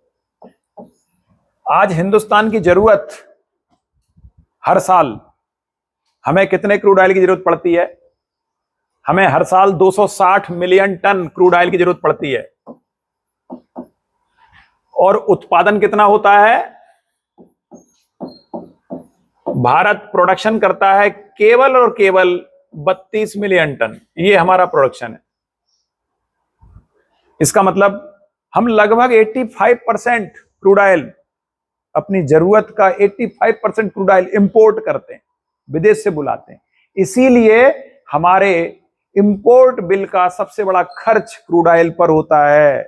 A: आज हिंदुस्तान की जरूरत, हर साल हमें कितने क्रूड ऑयल की जरूरत पड़ती है? हमें हर साल 260 मिलियन टन क्रूड ऑयल की जरूरत पड़ती है, और उत्पादन कितना होता है? भारत प्रोडक्शन करता है केवल और केवल 32 मिलियन टन, ये हमारा प्रोडक्शन है। इसका मतलब हम लगभग 85% क्रूड ऑयल, अपनी जरूरत का 85% क्रूड ऑयल इंपोर्ट करते हैं, विदेश से बुलाते हैं। इसीलिए हमारे इंपोर्ट बिल का सबसे बड़ा खर्च क्रूड ऑयल पर होता है।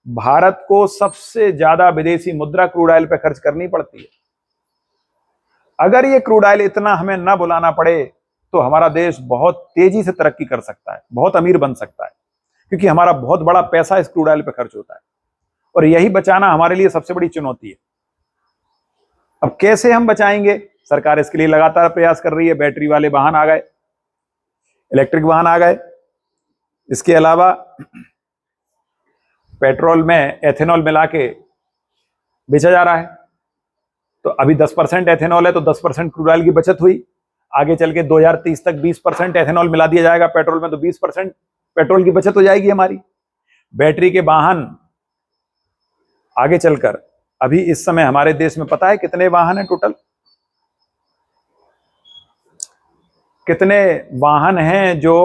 A: भारत को सबसे ज्यादा विदेशी मुद्रा क्रूड ऑयल पर खर्च करनी पड़ती है। अगर ये क्रूड ऑयल इतना हमें ना बुलाना पड़े तो हमारा देश बहुत तेजी से तरक्की कर सकता है, बहुत अमीर बन सकता है, क्योंकि हमारा बहुत बड़ा पैसा इस क्रूड ऑयल पर खर्च होता है, और यही बचाना हमारे लिए सबसे बड़ी चुनौती है। अब कैसे हम बचाएंगे? सरकार इसके लिए लगातार प्रयास कर रही है। बैटरी वाले वाहन आ गए, इलेक्ट्रिक वाहन आ गए। इसके अलावा पेट्रोल में एथेनॉल मिला के बेचा जा रहा है, तो अभी 10% एथेनॉल है तो 10% क्रूड ऑयल की बचत हुई। आगे चल के 2030 तक 20% एथेनॉल मिला दिया जाएगा पेट्रोल में, तो 20% पेट्रोल की बचत हो जाएगी हमारी। बैटरी के वाहन आगे चलकर, अभी इस समय हमारे देश में पता है कितने वाहन हैं टोटल? कितने वाहन हैं जो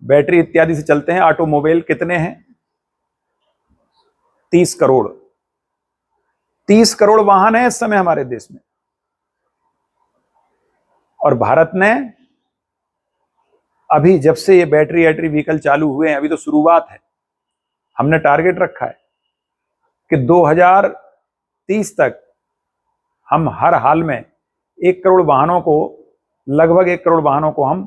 A: बैटरी इत्यादि से चलते हैं, ऑटोमोबाइल कितने हैं? 30 करोड़। 30 करोड़ वाहन है इस समय हमारे देश में, और भारत ने अभी जब से ये बैटरी व्हीकल चालू हुए हैं, अभी तो शुरुआत है, हमने टारगेट रखा है कि 2030 तक हम हर हाल में 1 करोड़ वाहनों को, लगभग 1 करोड़ वाहनों को हम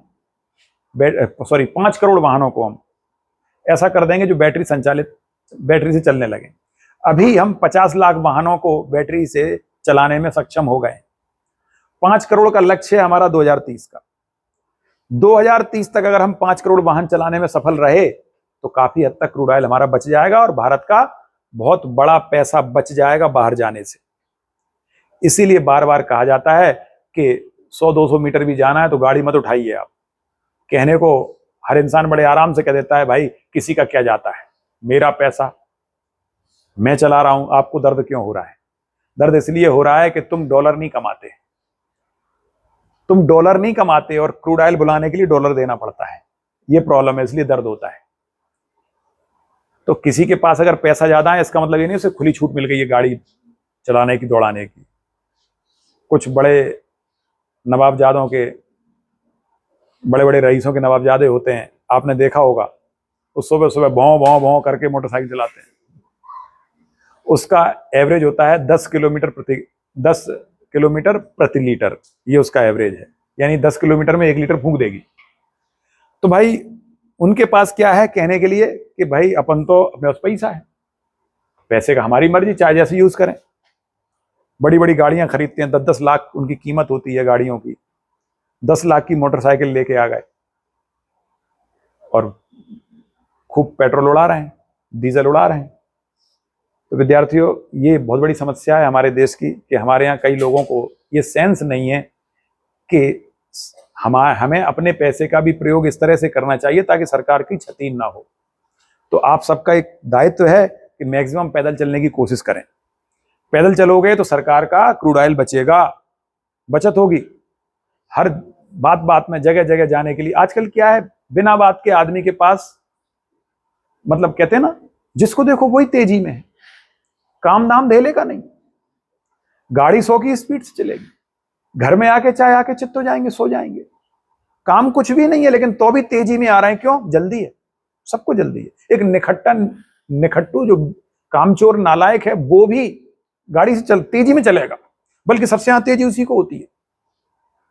A: 5 करोड़ वाहनों को हम ऐसा कर देंगे जो बैटरी से चलने लगे। अभी हम 50 लाख वाहनों को बैटरी से चलाने में सक्षम हो गए। 5 करोड़ का लक्ष्य है हमारा 2030 का। 2030 तक अगर हम 5 करोड़ वाहन चलाने में सफल रहे तो काफी हद तक क्रूड ऑयल हमारा बच जाएगा और भारत का बहुत बड़ा पैसा बच जाएगा बाहर जाने से। इसीलिए बार बार कहा जाता है कि 100-200 मीटर भी जाना है तो गाड़ी मत उठाइए आप। कहने को हर इंसान बड़े आराम से कह देता है, भाई किसी का क्या जाता है, मेरा पैसा, मैं चला रहा हूं, आपको दर्द क्यों हो रहा है? दर्द इसलिए हो रहा है कि तुम डॉलर नहीं कमाते, तुम डॉलर नहीं कमाते और क्रूड ऑयल बुलाने के लिए डॉलर देना पड़ता है, ये प्रॉब्लम है, इसलिए दर्द होता है। तो किसी के पास अगर पैसा ज्यादा है, इसका मतलब ये नहीं उसे खुली छूट मिल गई है गाड़ी चलाने की, दौड़ाने की। कुछ बड़े नवाबजादों के, बड़े बड़े रईसों के नवाबजादे होते हैं, आपने देखा होगा, उस सुबह सुबह भौं भौं भौं करके मोटरसाइकिल चलाते हैं। उसका एवरेज होता है 10 किलोमीटर प्रति लीटर, ये उसका एवरेज है, यानी 10 किलोमीटर में 1 लीटर फूंक देगी। तो भाई उनके पास क्या है कहने के लिए कि भाई अपन तो अपने पास पैसा है, पैसे का हमारी मर्जी, चाहे जैसे यूज करें। बड़ी बड़ी गाड़ियां खरीदते हैं, 10-10 लाख उनकी कीमत होती है गाड़ियों की, 10 लाख की मोटरसाइकिल लेके आ गए और खूब पेट्रोल उड़ा रहे हैं, डीजल उड़ा रहे हैं। तो विद्यार्थियों, ये बहुत बड़ी समस्या है हमारे देश की कि हमारे यहाँ कई लोगों को ये सेंस नहीं है कि हमें अपने पैसे का भी प्रयोग इस तरह से करना चाहिए ताकि सरकार की क्षति ना हो। तो आप सबका एक दायित्व है कि मैक्सिमम पैदल चलने की कोशिश करें। पैदल चलोगे तो सरकार का क्रूड ऑयल बचेगा, बचत होगी। हर बात बात में, जगह जगह जाने के लिए आजकल क्या है, बिना बात के आदमी के पास, मतलब कहते हैं ना, जिसको देखो वही तेजी में है, काम दाम धेले का नहीं, गाड़ी 100 की स्पीड से चलेगी, घर में आके चाहे आके चित्त हो जाएंगे, सो जाएंगे, काम कुछ भी नहीं है, लेकिन तो भी तेजी में आ रहे हैं। क्यों? जल्दी है, सबको जल्दी है। एक निखट्टू जो कामचोर नालायक है, वो भी गाड़ी से तेजी में चलेगा, बल्कि सबसे ज्यादा तेजी उसी को होती है।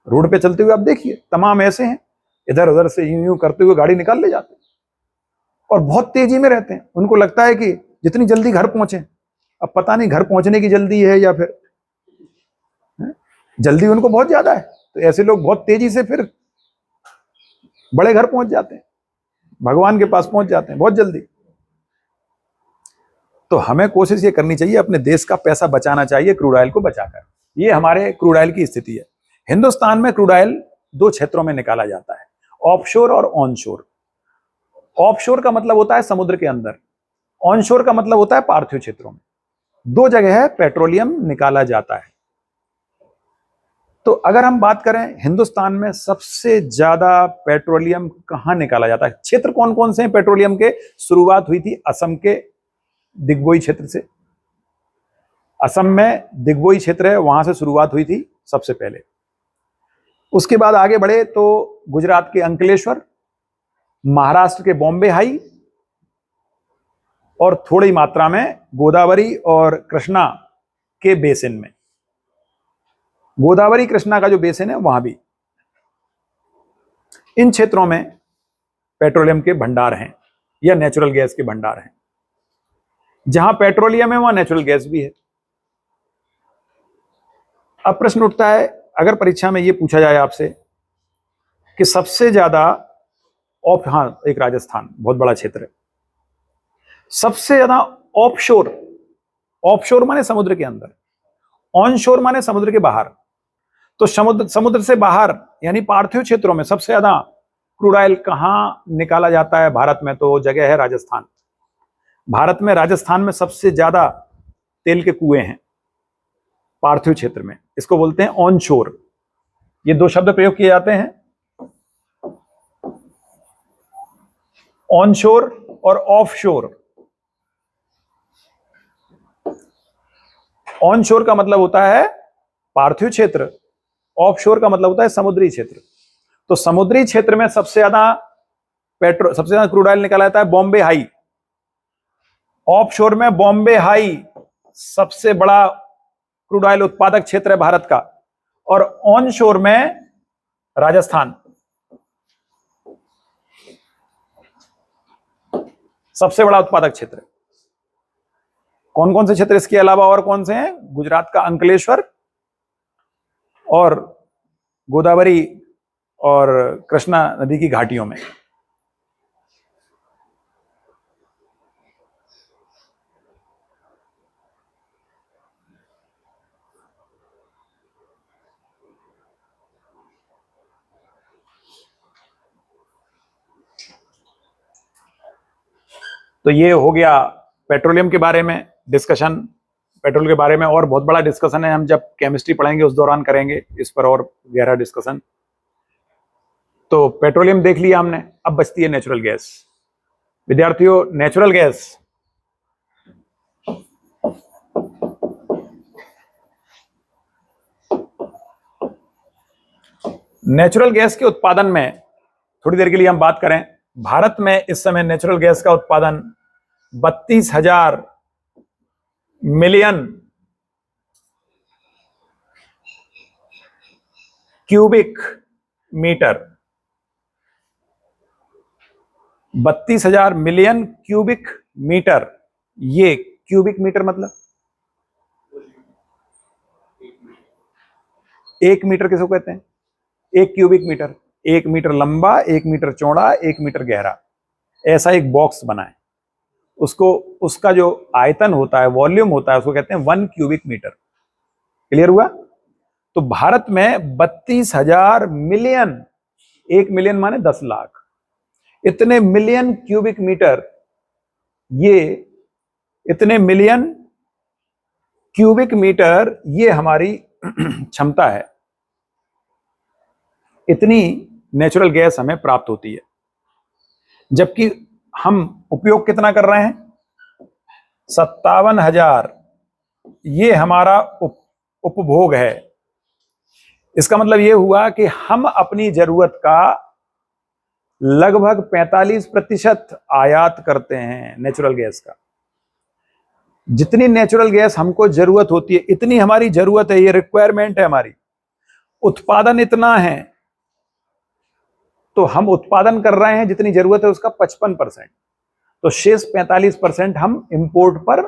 A: रोड पे चलते हुए आप देखिए, तमाम ऐसे हैं, इधर उधर से यूं यूं करते हुए गाड़ी निकाल ले जाते हैं और बहुत तेजी में रहते हैं। उनको लगता है कि जितनी जल्दी घर पहुंचे, अब पता नहीं घर पहुंचने की जल्दी है या फिर जल्दी उनको बहुत ज्यादा है। तो ऐसे लोग बहुत तेजी से फिर बड़े घर पहुंच जाते हैं, भगवान के पास पहुंच जाते हैं बहुत जल्दी। तो हमें कोशिश ये करनी चाहिए, अपने देश का पैसा बचाना चाहिए क्रूड ऑयल को बचाकर। ये हमारे क्रूड ऑयल की स्थिति है। हिंदुस्तान में क्रूड ऑयल 2 क्षेत्रों में निकाला जाता है, ऑफशोर और ऑनशोर। ऑफशोर का मतलब होता है समुद्र के अंदर, ऑनशोर का मतलब होता है पार्थिव क्षेत्रों में। 2 जगह है पेट्रोलियम निकाला जाता है। तो अगर हम बात करें हिंदुस्तान में सबसे ज्यादा पेट्रोलियम कहां निकाला जाता है, क्षेत्र कौन कौन से हैं पेट्रोलियम के? शुरुआत हुई थी असम के दिग्बोई क्षेत्र से। असम में दिग्बोई क्षेत्र है, वहां से शुरुआत हुई थी सबसे पहले। उसके बाद आगे बढ़े तो गुजरात के अंकलेश्वर, महाराष्ट्र के बॉम्बे हाई, और थोड़ी मात्रा में गोदावरी और कृष्णा के बेसिन में। गोदावरी कृष्णा का जो बेसिन है वहां भी, इन क्षेत्रों में पेट्रोलियम के भंडार हैं या नेचुरल गैस के भंडार हैं। जहां पेट्रोलियम है वहां नेचुरल गैस भी है। अब प्रश्न उठता है, अगर परीक्षा में यह पूछा जाए आपसे कि सबसे ज्यादा एक राजस्थान बहुत बड़ा क्षेत्र है, सबसे ज्यादा ऑफशोर, ऑफशोर माने समुद्र के अंदर, ऑनशोर माने समुद्र के बाहर। तो समुद्र से बाहर यानी पार्थिव क्षेत्रों में सबसे ज्यादा क्रूड ऑयल कहां निकाला जाता है भारत में? तो जगह है राजस्थान। भारत में राजस्थान में सबसे ज्यादा तेल के कुएं हैं पार्थिव क्षेत्र में, इसको बोलते हैं ऑनशोर। ये 2 शब्द प्रयोग किए जाते हैं, ऑनशोर और ऑफशोर। ऑनशोर का मतलब होता है पार्थिव क्षेत्र, ऑफशोर का मतलब होता है समुद्री क्षेत्र। तो समुद्री क्षेत्र में सबसे ज्यादा क्रूड ऑयल निकाला जाता है बॉम्बे हाई। ऑफशोर में बॉम्बे हाई सबसे बड़ा क्रूड ऑयल उत्पादक क्षेत्र है भारत का, और ऑनशोर में राजस्थान सबसे बड़ा उत्पादक क्षेत्र है। कौन कौन से क्षेत्र इसके अलावा और कौन से हैं? गुजरात का अंकलेश्वर और गोदावरी और कृष्णा नदी की घाटियों में। तो ये हो गया पेट्रोलियम के बारे में। डिस्कशन पेट्रोल के बारे में, और बहुत बड़ा डिस्कशन है, हम जब केमिस्ट्री पढ़ेंगे उस दौरान करेंगे इस पर और गहरा डिस्कशन। तो पेट्रोलियम देख लिया हमने, अब बचती है नेचुरल गैस। विद्यार्थियों, नेचुरल गैस नेचुरल गैस के उत्पादन में थोड़ी देर के लिए हम बात करें। भारत में इस समय नेचुरल गैस का उत्पादन 32,000 million cubic metre, 32,000 million cubic metre. ये क्यूबिक मीटर मतलब 1 मीटर किसको कहते हैं? 1 क्यूबिक मीटर, 1 मीटर लंबा, 1 मीटर चौड़ा, 1 मीटर गहरा, ऐसा एक बॉक्स बना है। उसको, उसका जो आयतन होता है, वॉल्यूम होता है, उसको कहते हैं 1 क्यूबिक मीटर। क्लियर हुआ? तो भारत में 32,000 मिलियन, 1 मिलियन माने 10 लाख, इतने मिलियन क्यूबिक मीटर, ये इतने मिलियन क्यूबिक मीटर ये हमारी क्षमता है। इतनी नेचुरल गैस हमें प्राप्त होती है, जबकि हम उपयोग कितना कर रहे हैं? 57,000, ये हमारा उपभोग है। इसका मतलब यह हुआ कि हम अपनी जरूरत का लगभग 45% आयात करते हैं नेचुरल गैस का। जितनी नेचुरल गैस हमको जरूरत होती है, इतनी हमारी जरूरत है, ये रिक्वायरमेंट है हमारी। उत्पादन इतना है, तो हम उत्पादन कर रहे हैं जितनी जरूरत है उसका 55%, तो शेष 45% हम इंपोर्ट पर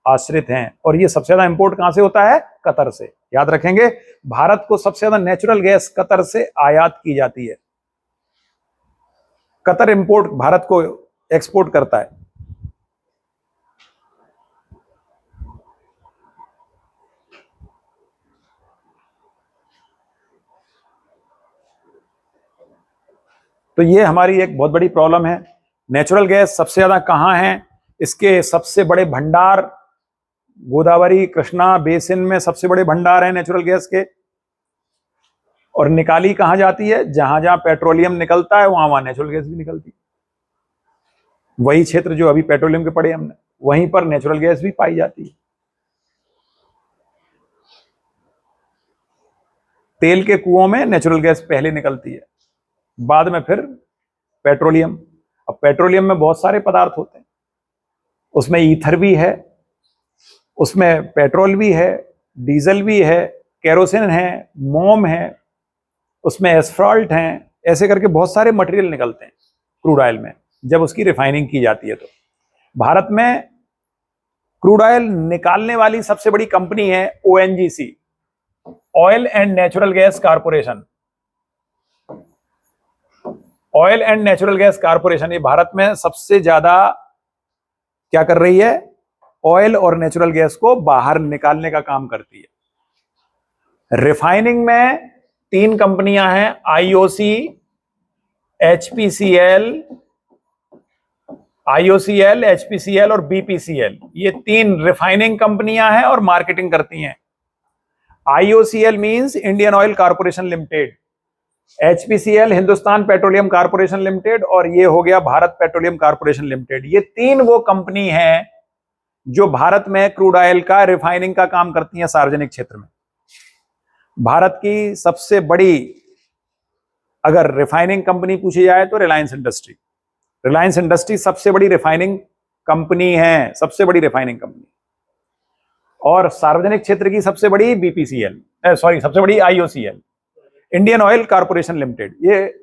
A: आश्रित हैं। और ये सबसे ज्यादा इंपोर्ट कहां से होता है? कतर से। याद रखेंगे, भारत को सबसे ज्यादा नेचुरल गैस कतर से आयात की जाती है। कतर इंपोर्ट, भारत को एक्सपोर्ट करता है। तो ये हमारी एक बहुत बड़ी प्रॉब्लम है। नेचुरल गैस सबसे ज्यादा कहां है? इसके सबसे बड़े भंडार गोदावरी कृष्णा बेसिन में सबसे बड़े भंडार हैं नेचुरल गैस के। और निकाली कहां जाती है? जहां जहां पेट्रोलियम निकलता है वहां वहां नेचुरल गैस भी निकलती है। वही क्षेत्र जो अभी पेट्रोलियम के पड़े हमने, वहीं पर नेचुरल गैस भी पाई जाती है। तेल के कुओं में नेचुरल गैस पहले निकलती है, बाद में फिर पेट्रोलियम। अब पेट्रोलियम में बहुत सारे पदार्थ होते हैं, उसमें ईथर भी है, उसमें पेट्रोल भी है, डीजल भी है, केरोसिन है, मोम है, उसमें एस्फॉल्ट हैं, ऐसे करके बहुत सारे मटेरियल निकलते हैं क्रूड ऑयल में जब उसकी रिफाइनिंग की जाती है। तो भारत में क्रूड ऑयल निकालने वाली सबसे बड़ी कंपनी है ONGC, oil and natural gas corporation. Oil and natural gas corporation ये भारत में सबसे ज्यादा क्या कर रही है? ऑयल और नेचुरल गैस को बाहर निकालने का काम करती है। रिफाइनिंग में 3 कंपनियां हैं, IOC, HPCL और BPCL। ये 3 रिफाइनिंग कंपनियां हैं और मार्केटिंग करती हैं। IOCL means Indian oil corporation limited, HPCL Hindustan petroleum corporation limited, और ये हो गया भारत पेट्रोलियम कारपोरेशन लिमिटेड। ये 3 वो कंपनी हैं जो भारत में क्रूड ऑयल का रिफाइनिंग का काम करती हैं सार्वजनिक क्षेत्र में। भारत की सबसे बड़ी अगर रिफाइनिंग कंपनी पूछी जाए तो रिलायंस इंडस्ट्री। रिलायंस इंडस्ट्री सबसे बड़ी रिफाइनिंग कंपनी है, सबसे बड़ी रिफाइनिंग कंपनी। और सार्वजनिक क्षेत्र की सबसे बड़ी BPCL, सबसे बड़ी IOCL, Indian oil corporation limited, ये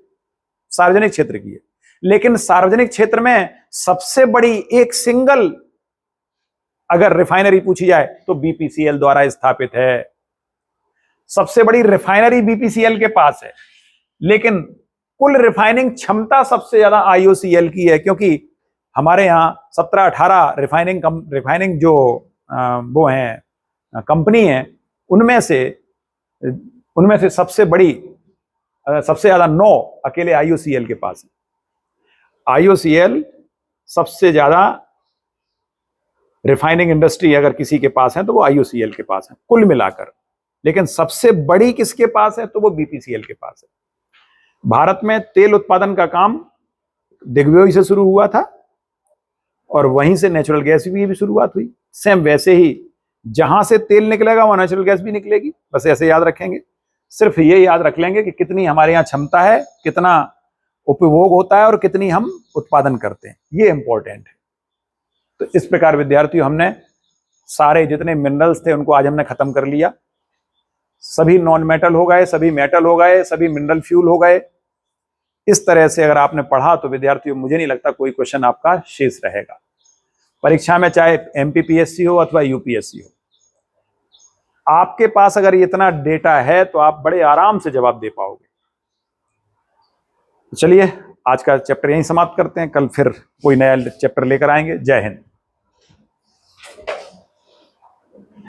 A: सार्वजनिक क्षेत्र की है। लेकिन सार्वजनिक क्षेत्र में सबसे बड़ी एक सिंगल अगर रिफाइनरी पूछी जाए तो BPCL द्वारा स्थापित है। सबसे बड़ी रिफाइनरी BPCL के पास है, लेकिन कुल रिफाइनिंग क्षमता सबसे ज्यादा IOCL की है, क्योंकि हमारे यहां 17-18 रिफाइनिंग जो वो हैं कंपनी है, उनमें से सबसे बड़ी, सबसे ज्यादा 9 अकेले IOCL के पास है। IOCL सबसे ज्यादा रिफाइनिंग इंडस्ट्री अगर किसी के पास है तो वो IOCL के पास है कुल मिलाकर, लेकिन सबसे बड़ी किसके पास है तो वो BPCL के पास है। भारत में तेल उत्पादन का काम दिग्विजय से शुरू हुआ था और वहीं से नेचुरल गैस की भी शुरुआत हुई। सेम वैसे ही जहां से तेल निकलेगा वहां नेचुरल गैस भी निकलेगी, बस ऐसे याद रखेंगे। सिर्फ ये याद रख लेंगे कि कितनी हमारे यहाँ क्षमता है, कितना उपभोग होता है और कितनी हम उत्पादन करते हैं, ये इंपॉर्टेंट है। तो इस प्रकार विद्यार्थियों हमने सारे जितने मिनरल्स थे उनको आज हमने खत्म कर लिया। सभी नॉन मेटल हो गए, सभी मेटल हो गए, सभी मिनरल फ्यूल हो गए। इस तरह से अगर आपने पढ़ा तो विद्यार्थियों मुझे नहीं लगता कोई क्वेश्चन आपका शेष रहेगा परीक्षा में, चाहे MPPSC हो अथवा UPSC हो। आपके पास अगर इतना डेटा है तो आप बड़े आराम से जवाब दे पाओगे। चलिए आज का चैप्टर यहीं समाप्त करते हैं, कल फिर कोई नया चैप्टर लेकर आएंगे। जय हिंद।